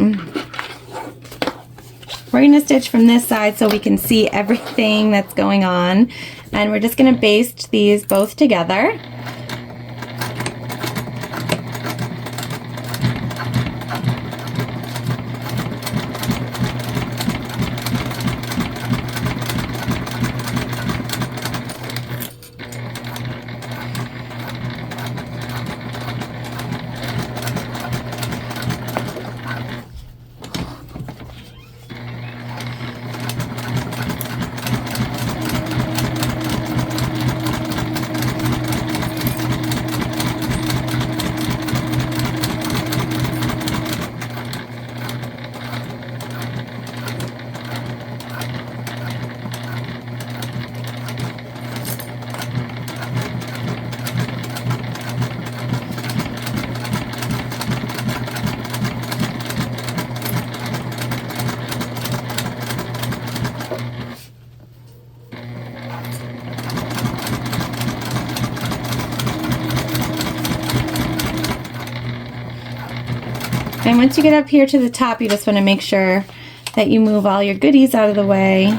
we're going to stitch from this side so we can see everything that's going on, and we're just going to baste these both together. And once you get up here to the top, you just want to make sure that you move all your goodies out of the way.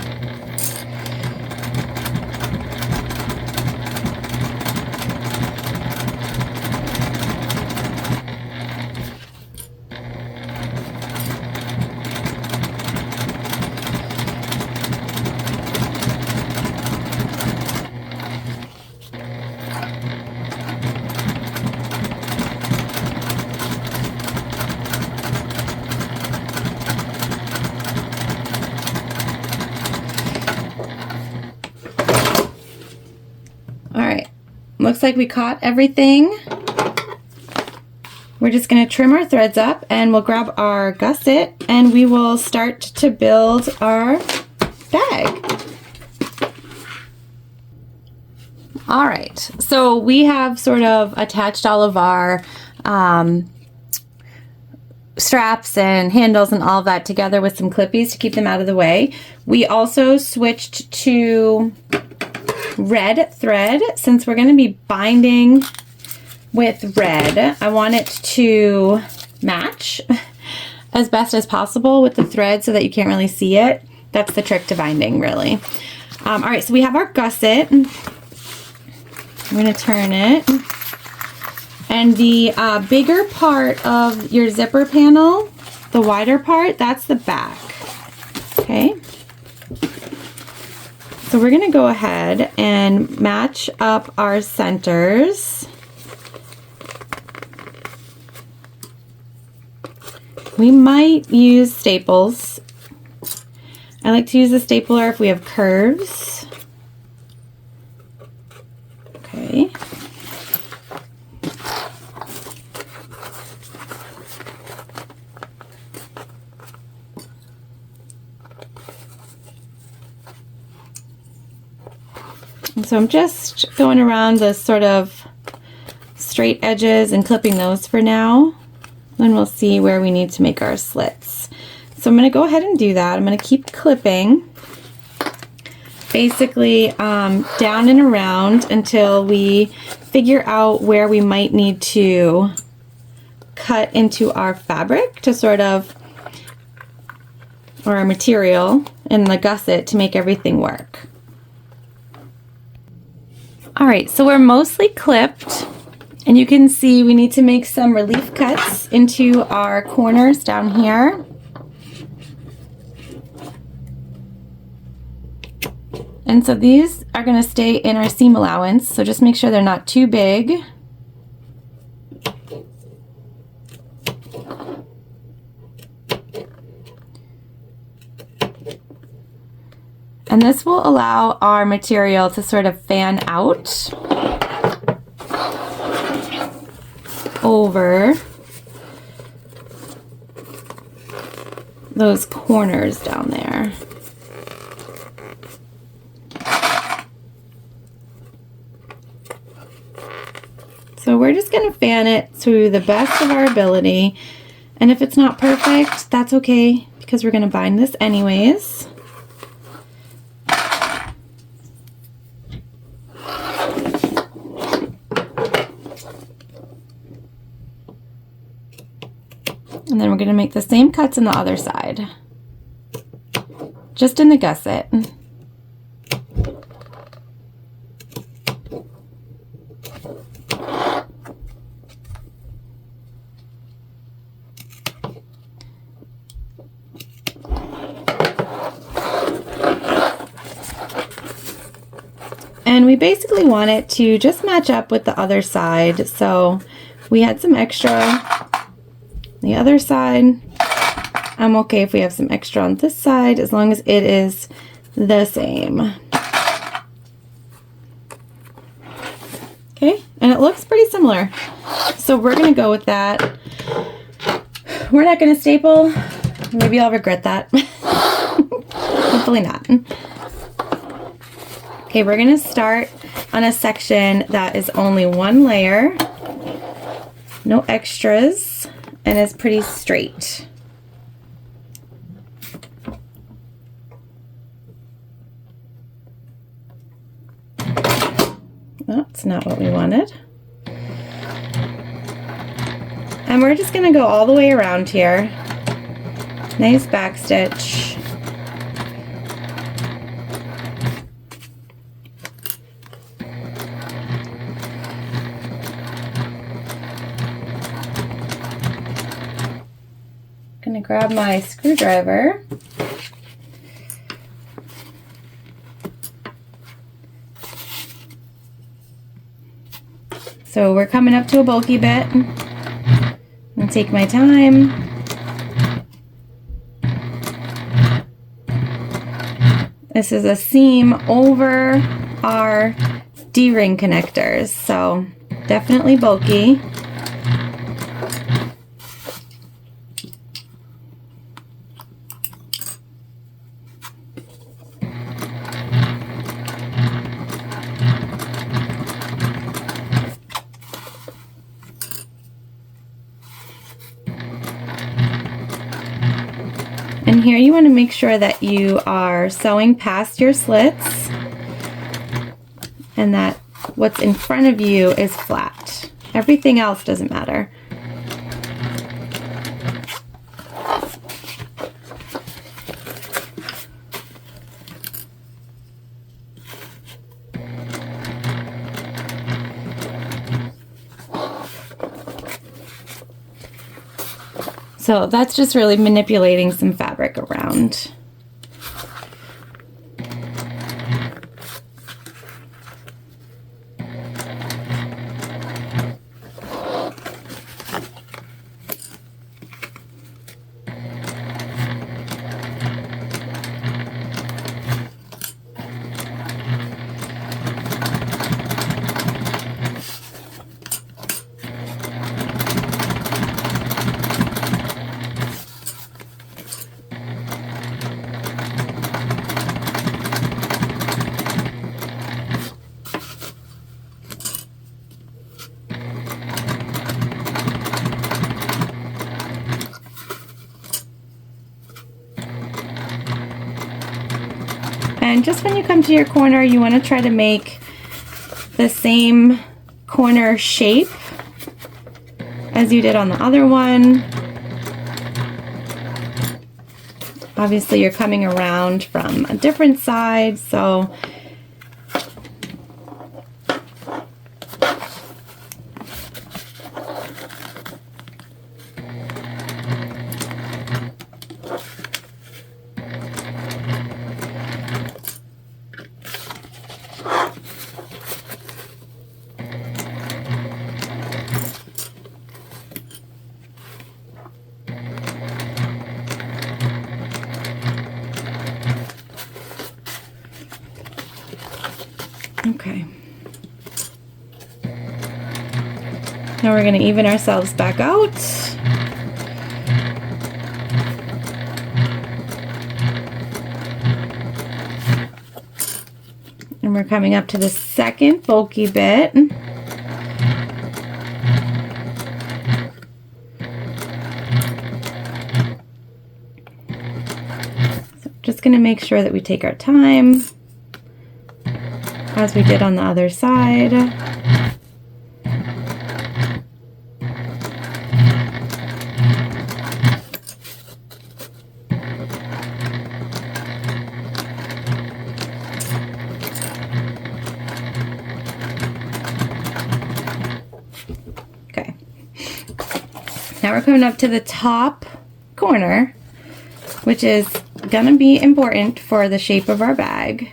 Looks like we caught everything. We're just going to trim our threads up and we'll grab our gusset and we will start to build our bag. All right, so we have sort of attached all of our straps and handles and all of that together with some clippies to keep them out of the way. We also switched to red thread since we're going to be binding with red. I want it to match as best as possible with the thread so that you can't really see it. That's the trick to binding, really. All right, so we have our gusset. I'm going to turn it. And the bigger part of your zipper panel, the wider part, that's the back. Okay. So we're going to go ahead and match up our centers. We might use staples. I like to use a stapler if we have curves. Okay. And so I'm just going around the sort of straight edges and clipping those for now. Then we'll see where we need to make our slits. So I'm going to go ahead and do that. I'm going to keep clipping basically down and around until we figure out where we might need to cut into our fabric to sort of, or our material in the gusset to make everything work. All right, so we're mostly clipped, and you can see we need to make some relief cuts into our corners down here. And so these are going to stay in our seam allowance, so just make sure they're not too big. And this will allow our material to sort of fan out over those corners down there. So we're just going to fan it to the best of our ability. And if it's not perfect, that's okay, because we're going to bind this anyways. And then we're going to make the same cuts on the other side, just in the gusset. And we basically want it to just match up with the other side. So we had some extra the other side. I'm okay if we have some extra on this side as long as it is the same. Okay, and it looks pretty similar. So we're going to go with that. We're not going to staple. Maybe I'll regret that. Hopefully not. Okay, we're going to start on a section that is only one layer, no extras, and is pretty straight. That's not what we wanted. And we're just going to go all the way around here. Nice back stitch. I'm going to grab my screwdriver. So we're coming up to a bulky bit. I'm going to take my time. This is a seam over our D-ring connectors, so definitely bulky. And here you want to make sure that you are sewing past your slits and that what's in front of you is flat. Everything else doesn't matter. So that's just really manipulating some fabric around. And just when you come to your corner, you want to try to make the same corner shape as you did on the other one. Obviously, you're coming around from a different side, so okay. Now we're going to even ourselves back out. And we're coming up to the second bulky bit. So just going to make sure that we take our time, as we did on the other side. Okay. Now we're coming up to the top corner, which is going to be important for the shape of our bag.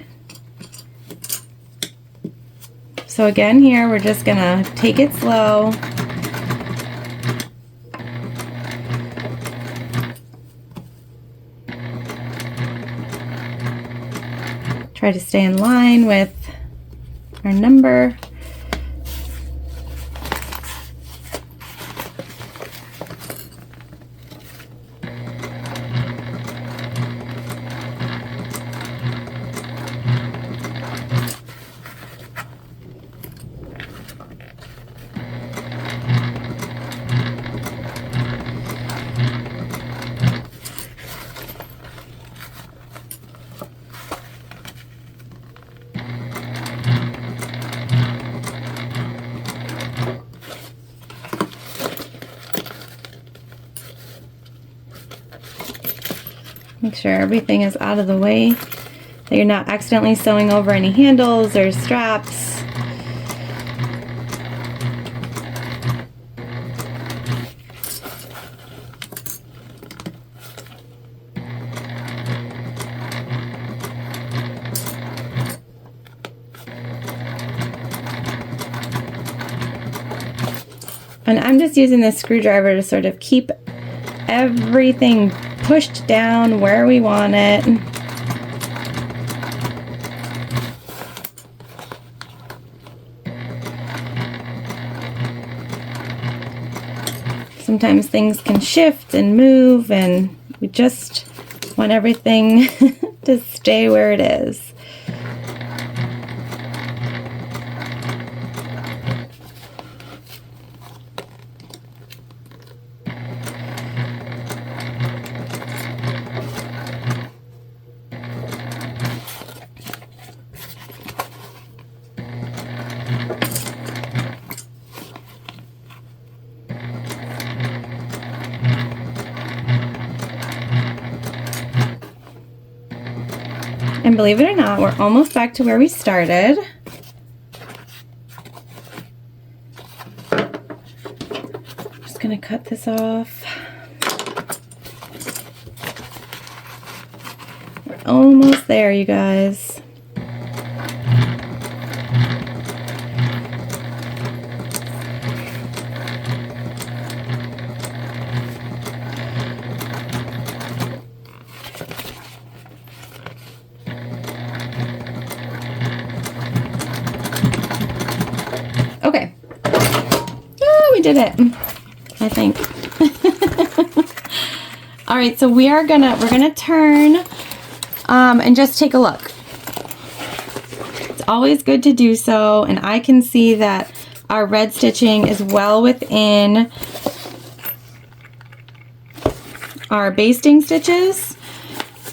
So again, here we're just gonna take it slow. Try to stay in line with our number. Make sure everything is out of the way, that you're not accidentally sewing over any handles or straps. And I'm just using this screwdriver to sort of keep everything pushed down where we want it. Sometimes things can shift and move, and we just want everything to stay where it is. And believe it or not, we're almost back to where we started. Just gonna cut this off. We're almost there, you guys. Okay. Oh, we did it, I think. All right, so we're gonna turn and just take a look. It's always good to do so, and I can see that our red stitching is well within our basting stitches,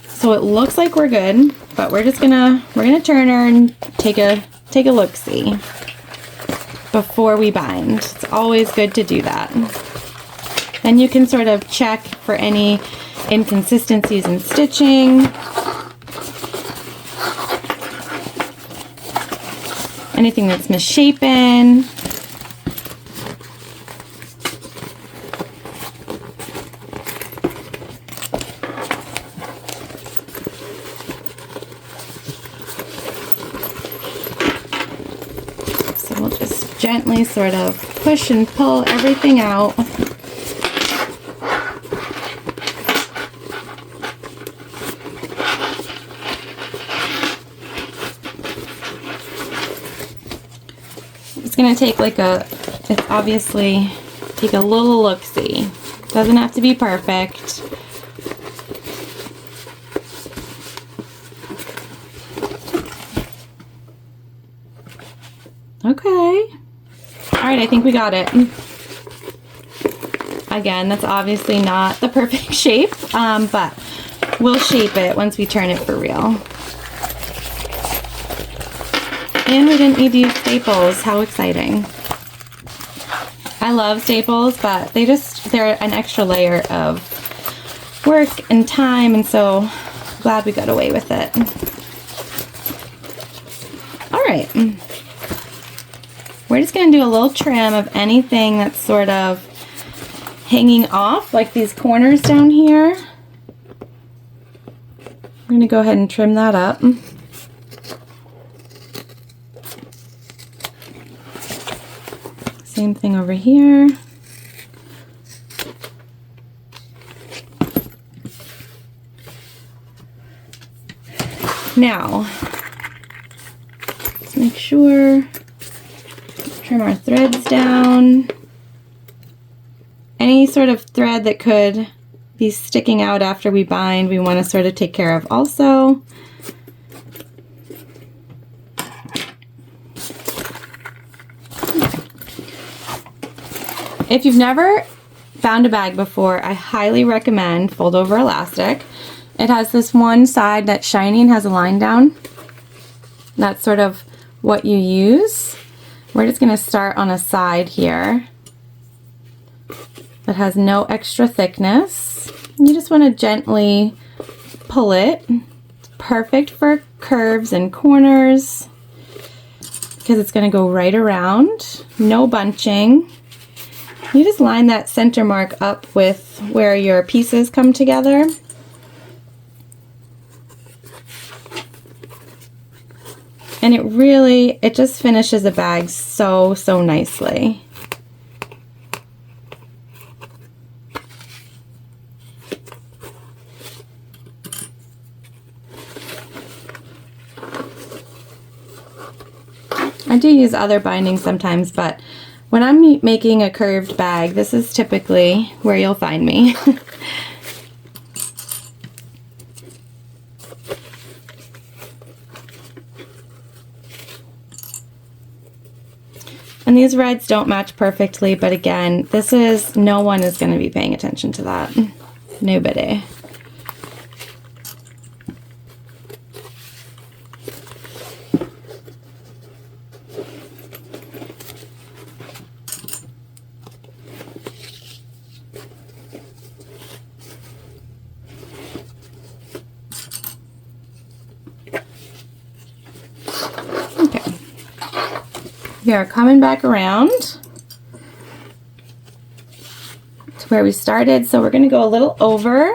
so it looks like we're good. But we're gonna turn her and take a look-see before we bind. It's always good to do that. Then you can sort of check for any inconsistencies in stitching, anything that's misshapen. So we'll just gently sort of push and pull everything out. It's going to take it's obviously take a little look-see. Doesn't have to be perfect. Okay. All right, I think we got it. Again, that's obviously not the perfect shape, but we'll shape it once we turn it for real. And we didn't need to use staples. How exciting. I love staples, but they're an extra layer of work and time, and so glad we got away with it. All right. We're just going to do a little trim of anything that's sort of hanging off, like these corners down here. I'm going to go ahead and trim that up. Same thing over here. Now, let's make sure, trim our threads down. Any sort of thread that could be sticking out after we bind, we want to sort of take care of also. If you've never found a bag before, I highly recommend fold over elastic. It has this one side that's shiny and has a line down. That's sort of what you use. We're just going to start on a side here that has no extra thickness. You just want to gently pull it. It's perfect for curves and corners because it's going to go right around. No bunching. You just line that center mark up with where your pieces come together. And it just finishes a bag so nicely. I do use other bindings sometimes, but when I'm making a curved bag, this is typically where you'll find me. And these reds don't match perfectly, but again, no one is going to be paying attention to that. Nobody. Okay. We are coming back around to where we started, so we're going to go a little over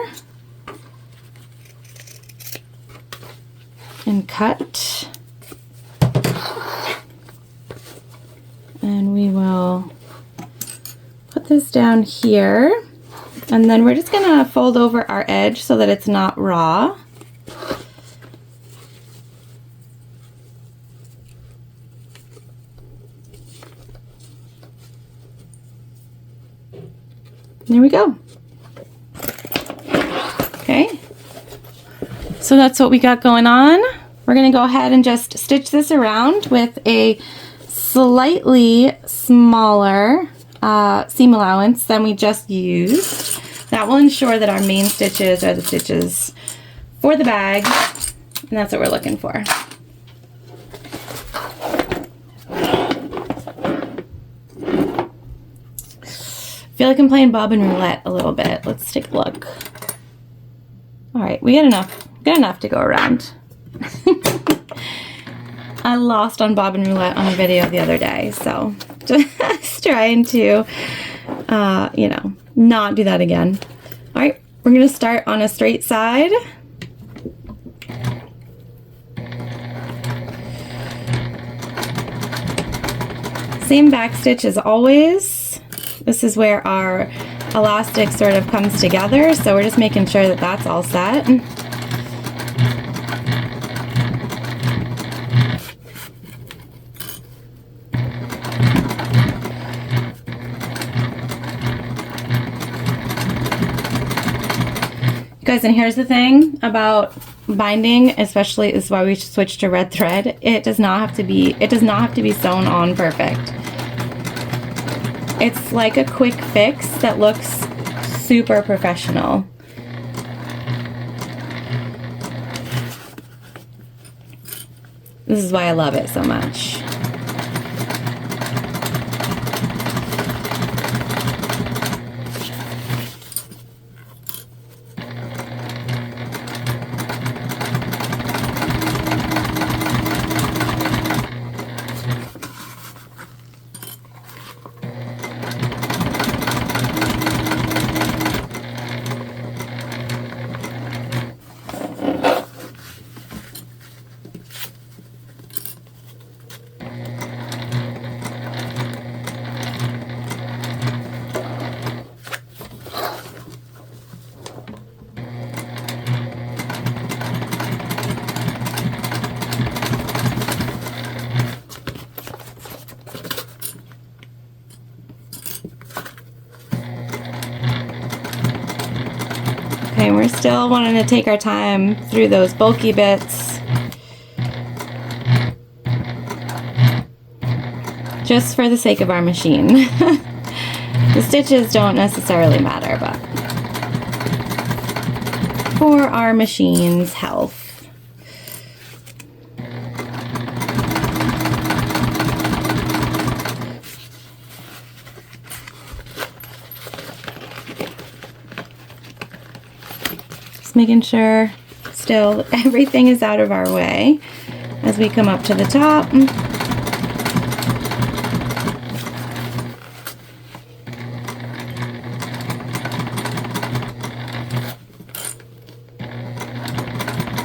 and cut, and we will put this down here, and then we're just going to fold over our edge so that it's not raw. There we go. Okay, so that's what we got going on. We're going to go ahead and just stitch this around with a slightly smaller seam allowance than we just used. That will ensure that our main stitches are the stitches for the bag, and that's what we're looking for. I feel like I'm playing bobbin roulette a little bit. Let's take a look. All right, we got enough to go around. I lost on bobbin roulette on a video the other day, so just trying to, you know, not do that again. All right, we're gonna start on a straight side. Same back stitch as always. This is where our elastic sort of comes together, so we're just making sure that that's all set. Guys, and here's the thing about binding, especially is why we switch to red thread. It does not have to be sewn on perfect. It's like a quick fix that looks super professional. This is why I love it so much. Okay, we're still wanting to take our time through those bulky bits. Just for the sake of our machine. The stitches don't necessarily matter, but for our machine's health. Making sure still, everything is out of our way as we come up to the top.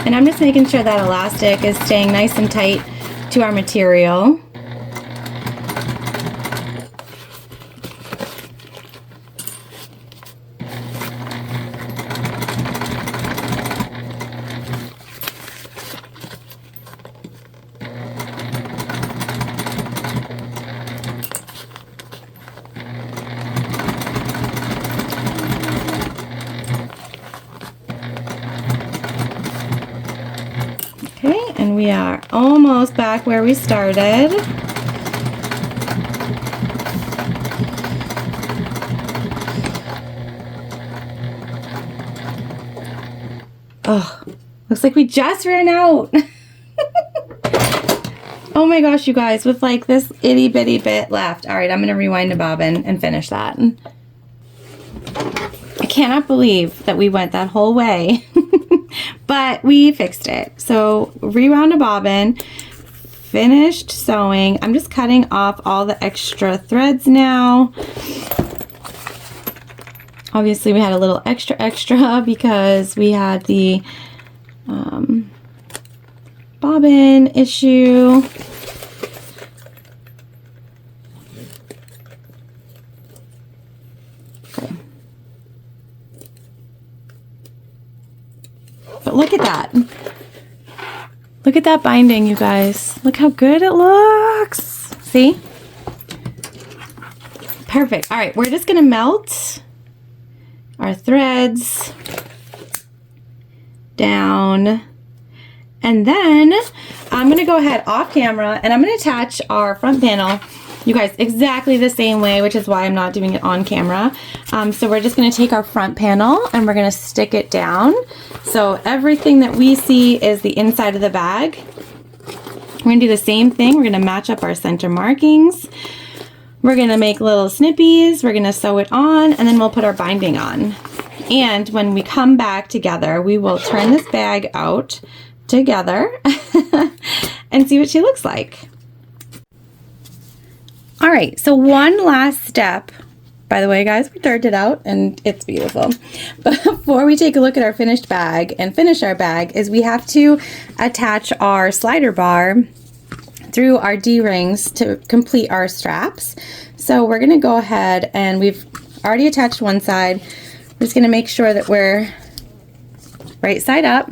And I'm just making sure that elastic is staying nice and tight to our material. Okay, and we are almost back where we started. Oh, looks like we just ran out. Oh my gosh, you guys, with like this itty bitty bit left. All right, I'm gonna rewind the bobbin and finish that. I cannot believe that we went that whole way. But we fixed it. So rewound a bobbin, finished sewing. I'm just cutting off all the extra threads now. Obviously we had a little extra because we had the bobbin issue. Okay. But look at that. Look at that binding, you guys. Look how good it looks. See? Perfect. All right, we're just gonna melt our threads down. And then I'm gonna go ahead off camera and I'm gonna attach our front panel, you guys, exactly the same way, which is why I'm not doing it on camera. So we're just gonna take our front panel and we're gonna stick it down. So everything that we see is the inside of the bag. We're gonna do the same thing. We're gonna match up our center markings. We're gonna make little snippies. We're gonna sew it on and then we'll put our binding on. And when we come back together, we will turn this bag out together and see what she looks like. All right, so one last step. By the way, guys, we turned it out and it's beautiful. But before we take a look at our finished bag and finish our bag is we have to attach our slider bar through our D-rings to complete our straps. So we're gonna go ahead and we've already attached one side. We're just gonna make sure that we're right side up.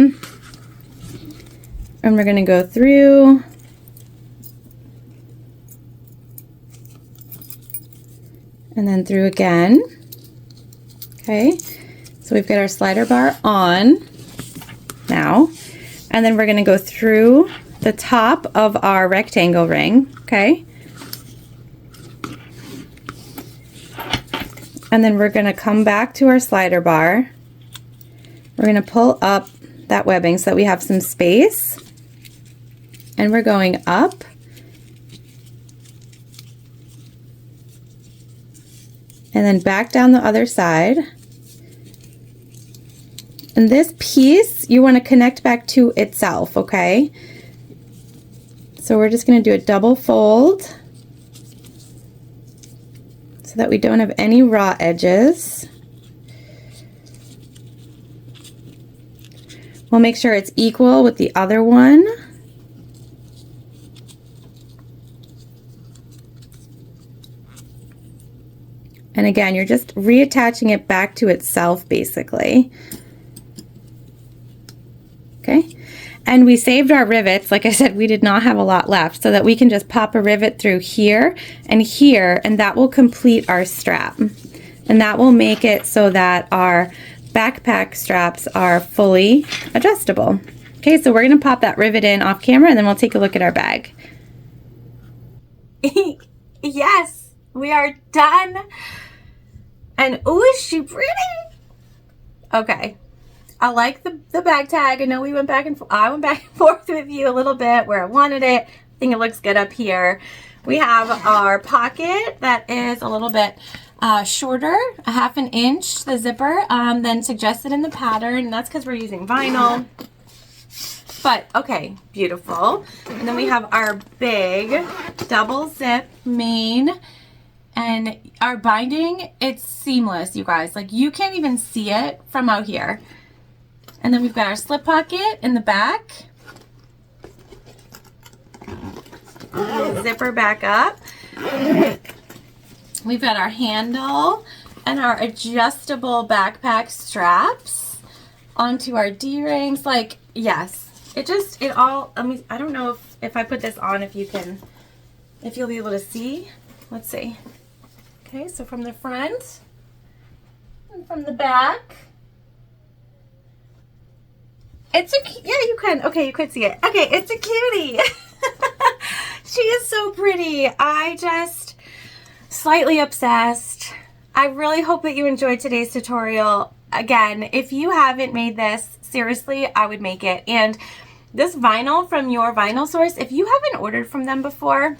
And we're gonna go through and then through again. Okay, so we've got our slider bar on now, and then we're gonna go through the top of our rectangle ring, okay? And then we're gonna come back to our slider bar. We're gonna pull up that webbing so that we have some space, and we're going up and then back down the other side. And this piece you want to connect back to itself, okay? So we're just going to do a double fold so that we don't have any raw edges. We'll make sure it's equal with the other one. And again, you're just reattaching it back to itself, basically. Okay, and we saved our rivets. Like I said, we did not have a lot left, so that we can just pop a rivet through here, and that will complete our strap. And that will make it so that our backpack straps are fully adjustable. Okay, so we're gonna pop that rivet in off camera, and then we'll take a look at our bag. Yes, we are done. And oh, is she pretty? Okay, I like the bag tag. I know we went back and I went back and forth with you a little bit where I wanted it. I think it looks good up here. We have our pocket that is a little bit shorter, a ½ inch, the zipper, than suggested in the pattern. And that's because we're using vinyl. But okay, beautiful. And then we have our big double zip main, and our binding, it's seamless, you guys. Like, you can't even see it from out here. And then we've got our slip pocket in the back. Zipper back up. We've got our handle and our adjustable backpack straps onto our D-rings. Like, yes, it all, I don't know if I put this on, if you'll be able to see. Let's see. Okay, so from the front and from the back. Yeah, you can. Okay, you could see it. Okay, it's a cutie. She is so pretty. I just slightly obsessed. I really hope that you enjoyed today's tutorial. Again, if you haven't made this, seriously, I would make it. And this vinyl from your vinyl source, if you haven't ordered from them before,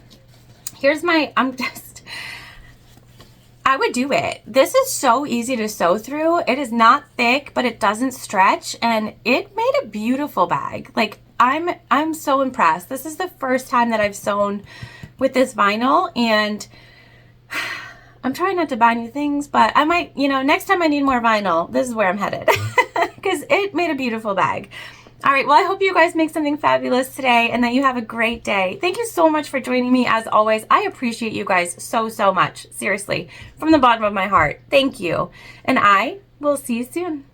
I would do it. This is so easy to sew through. It is not thick, but it doesn't stretch, and it made a beautiful bag. Like, I'm so impressed. This is the first time that I've sewn with this vinyl, and I'm trying not to buy new things, but I might, next time I need more vinyl, this is where I'm headed, because it made a beautiful bag. All right, well, I hope you guys make something fabulous today and that you have a great day. Thank you so much for joining me, as always. I appreciate you guys so, so much. Seriously, from the bottom of my heart. Thank you. And I will see you soon.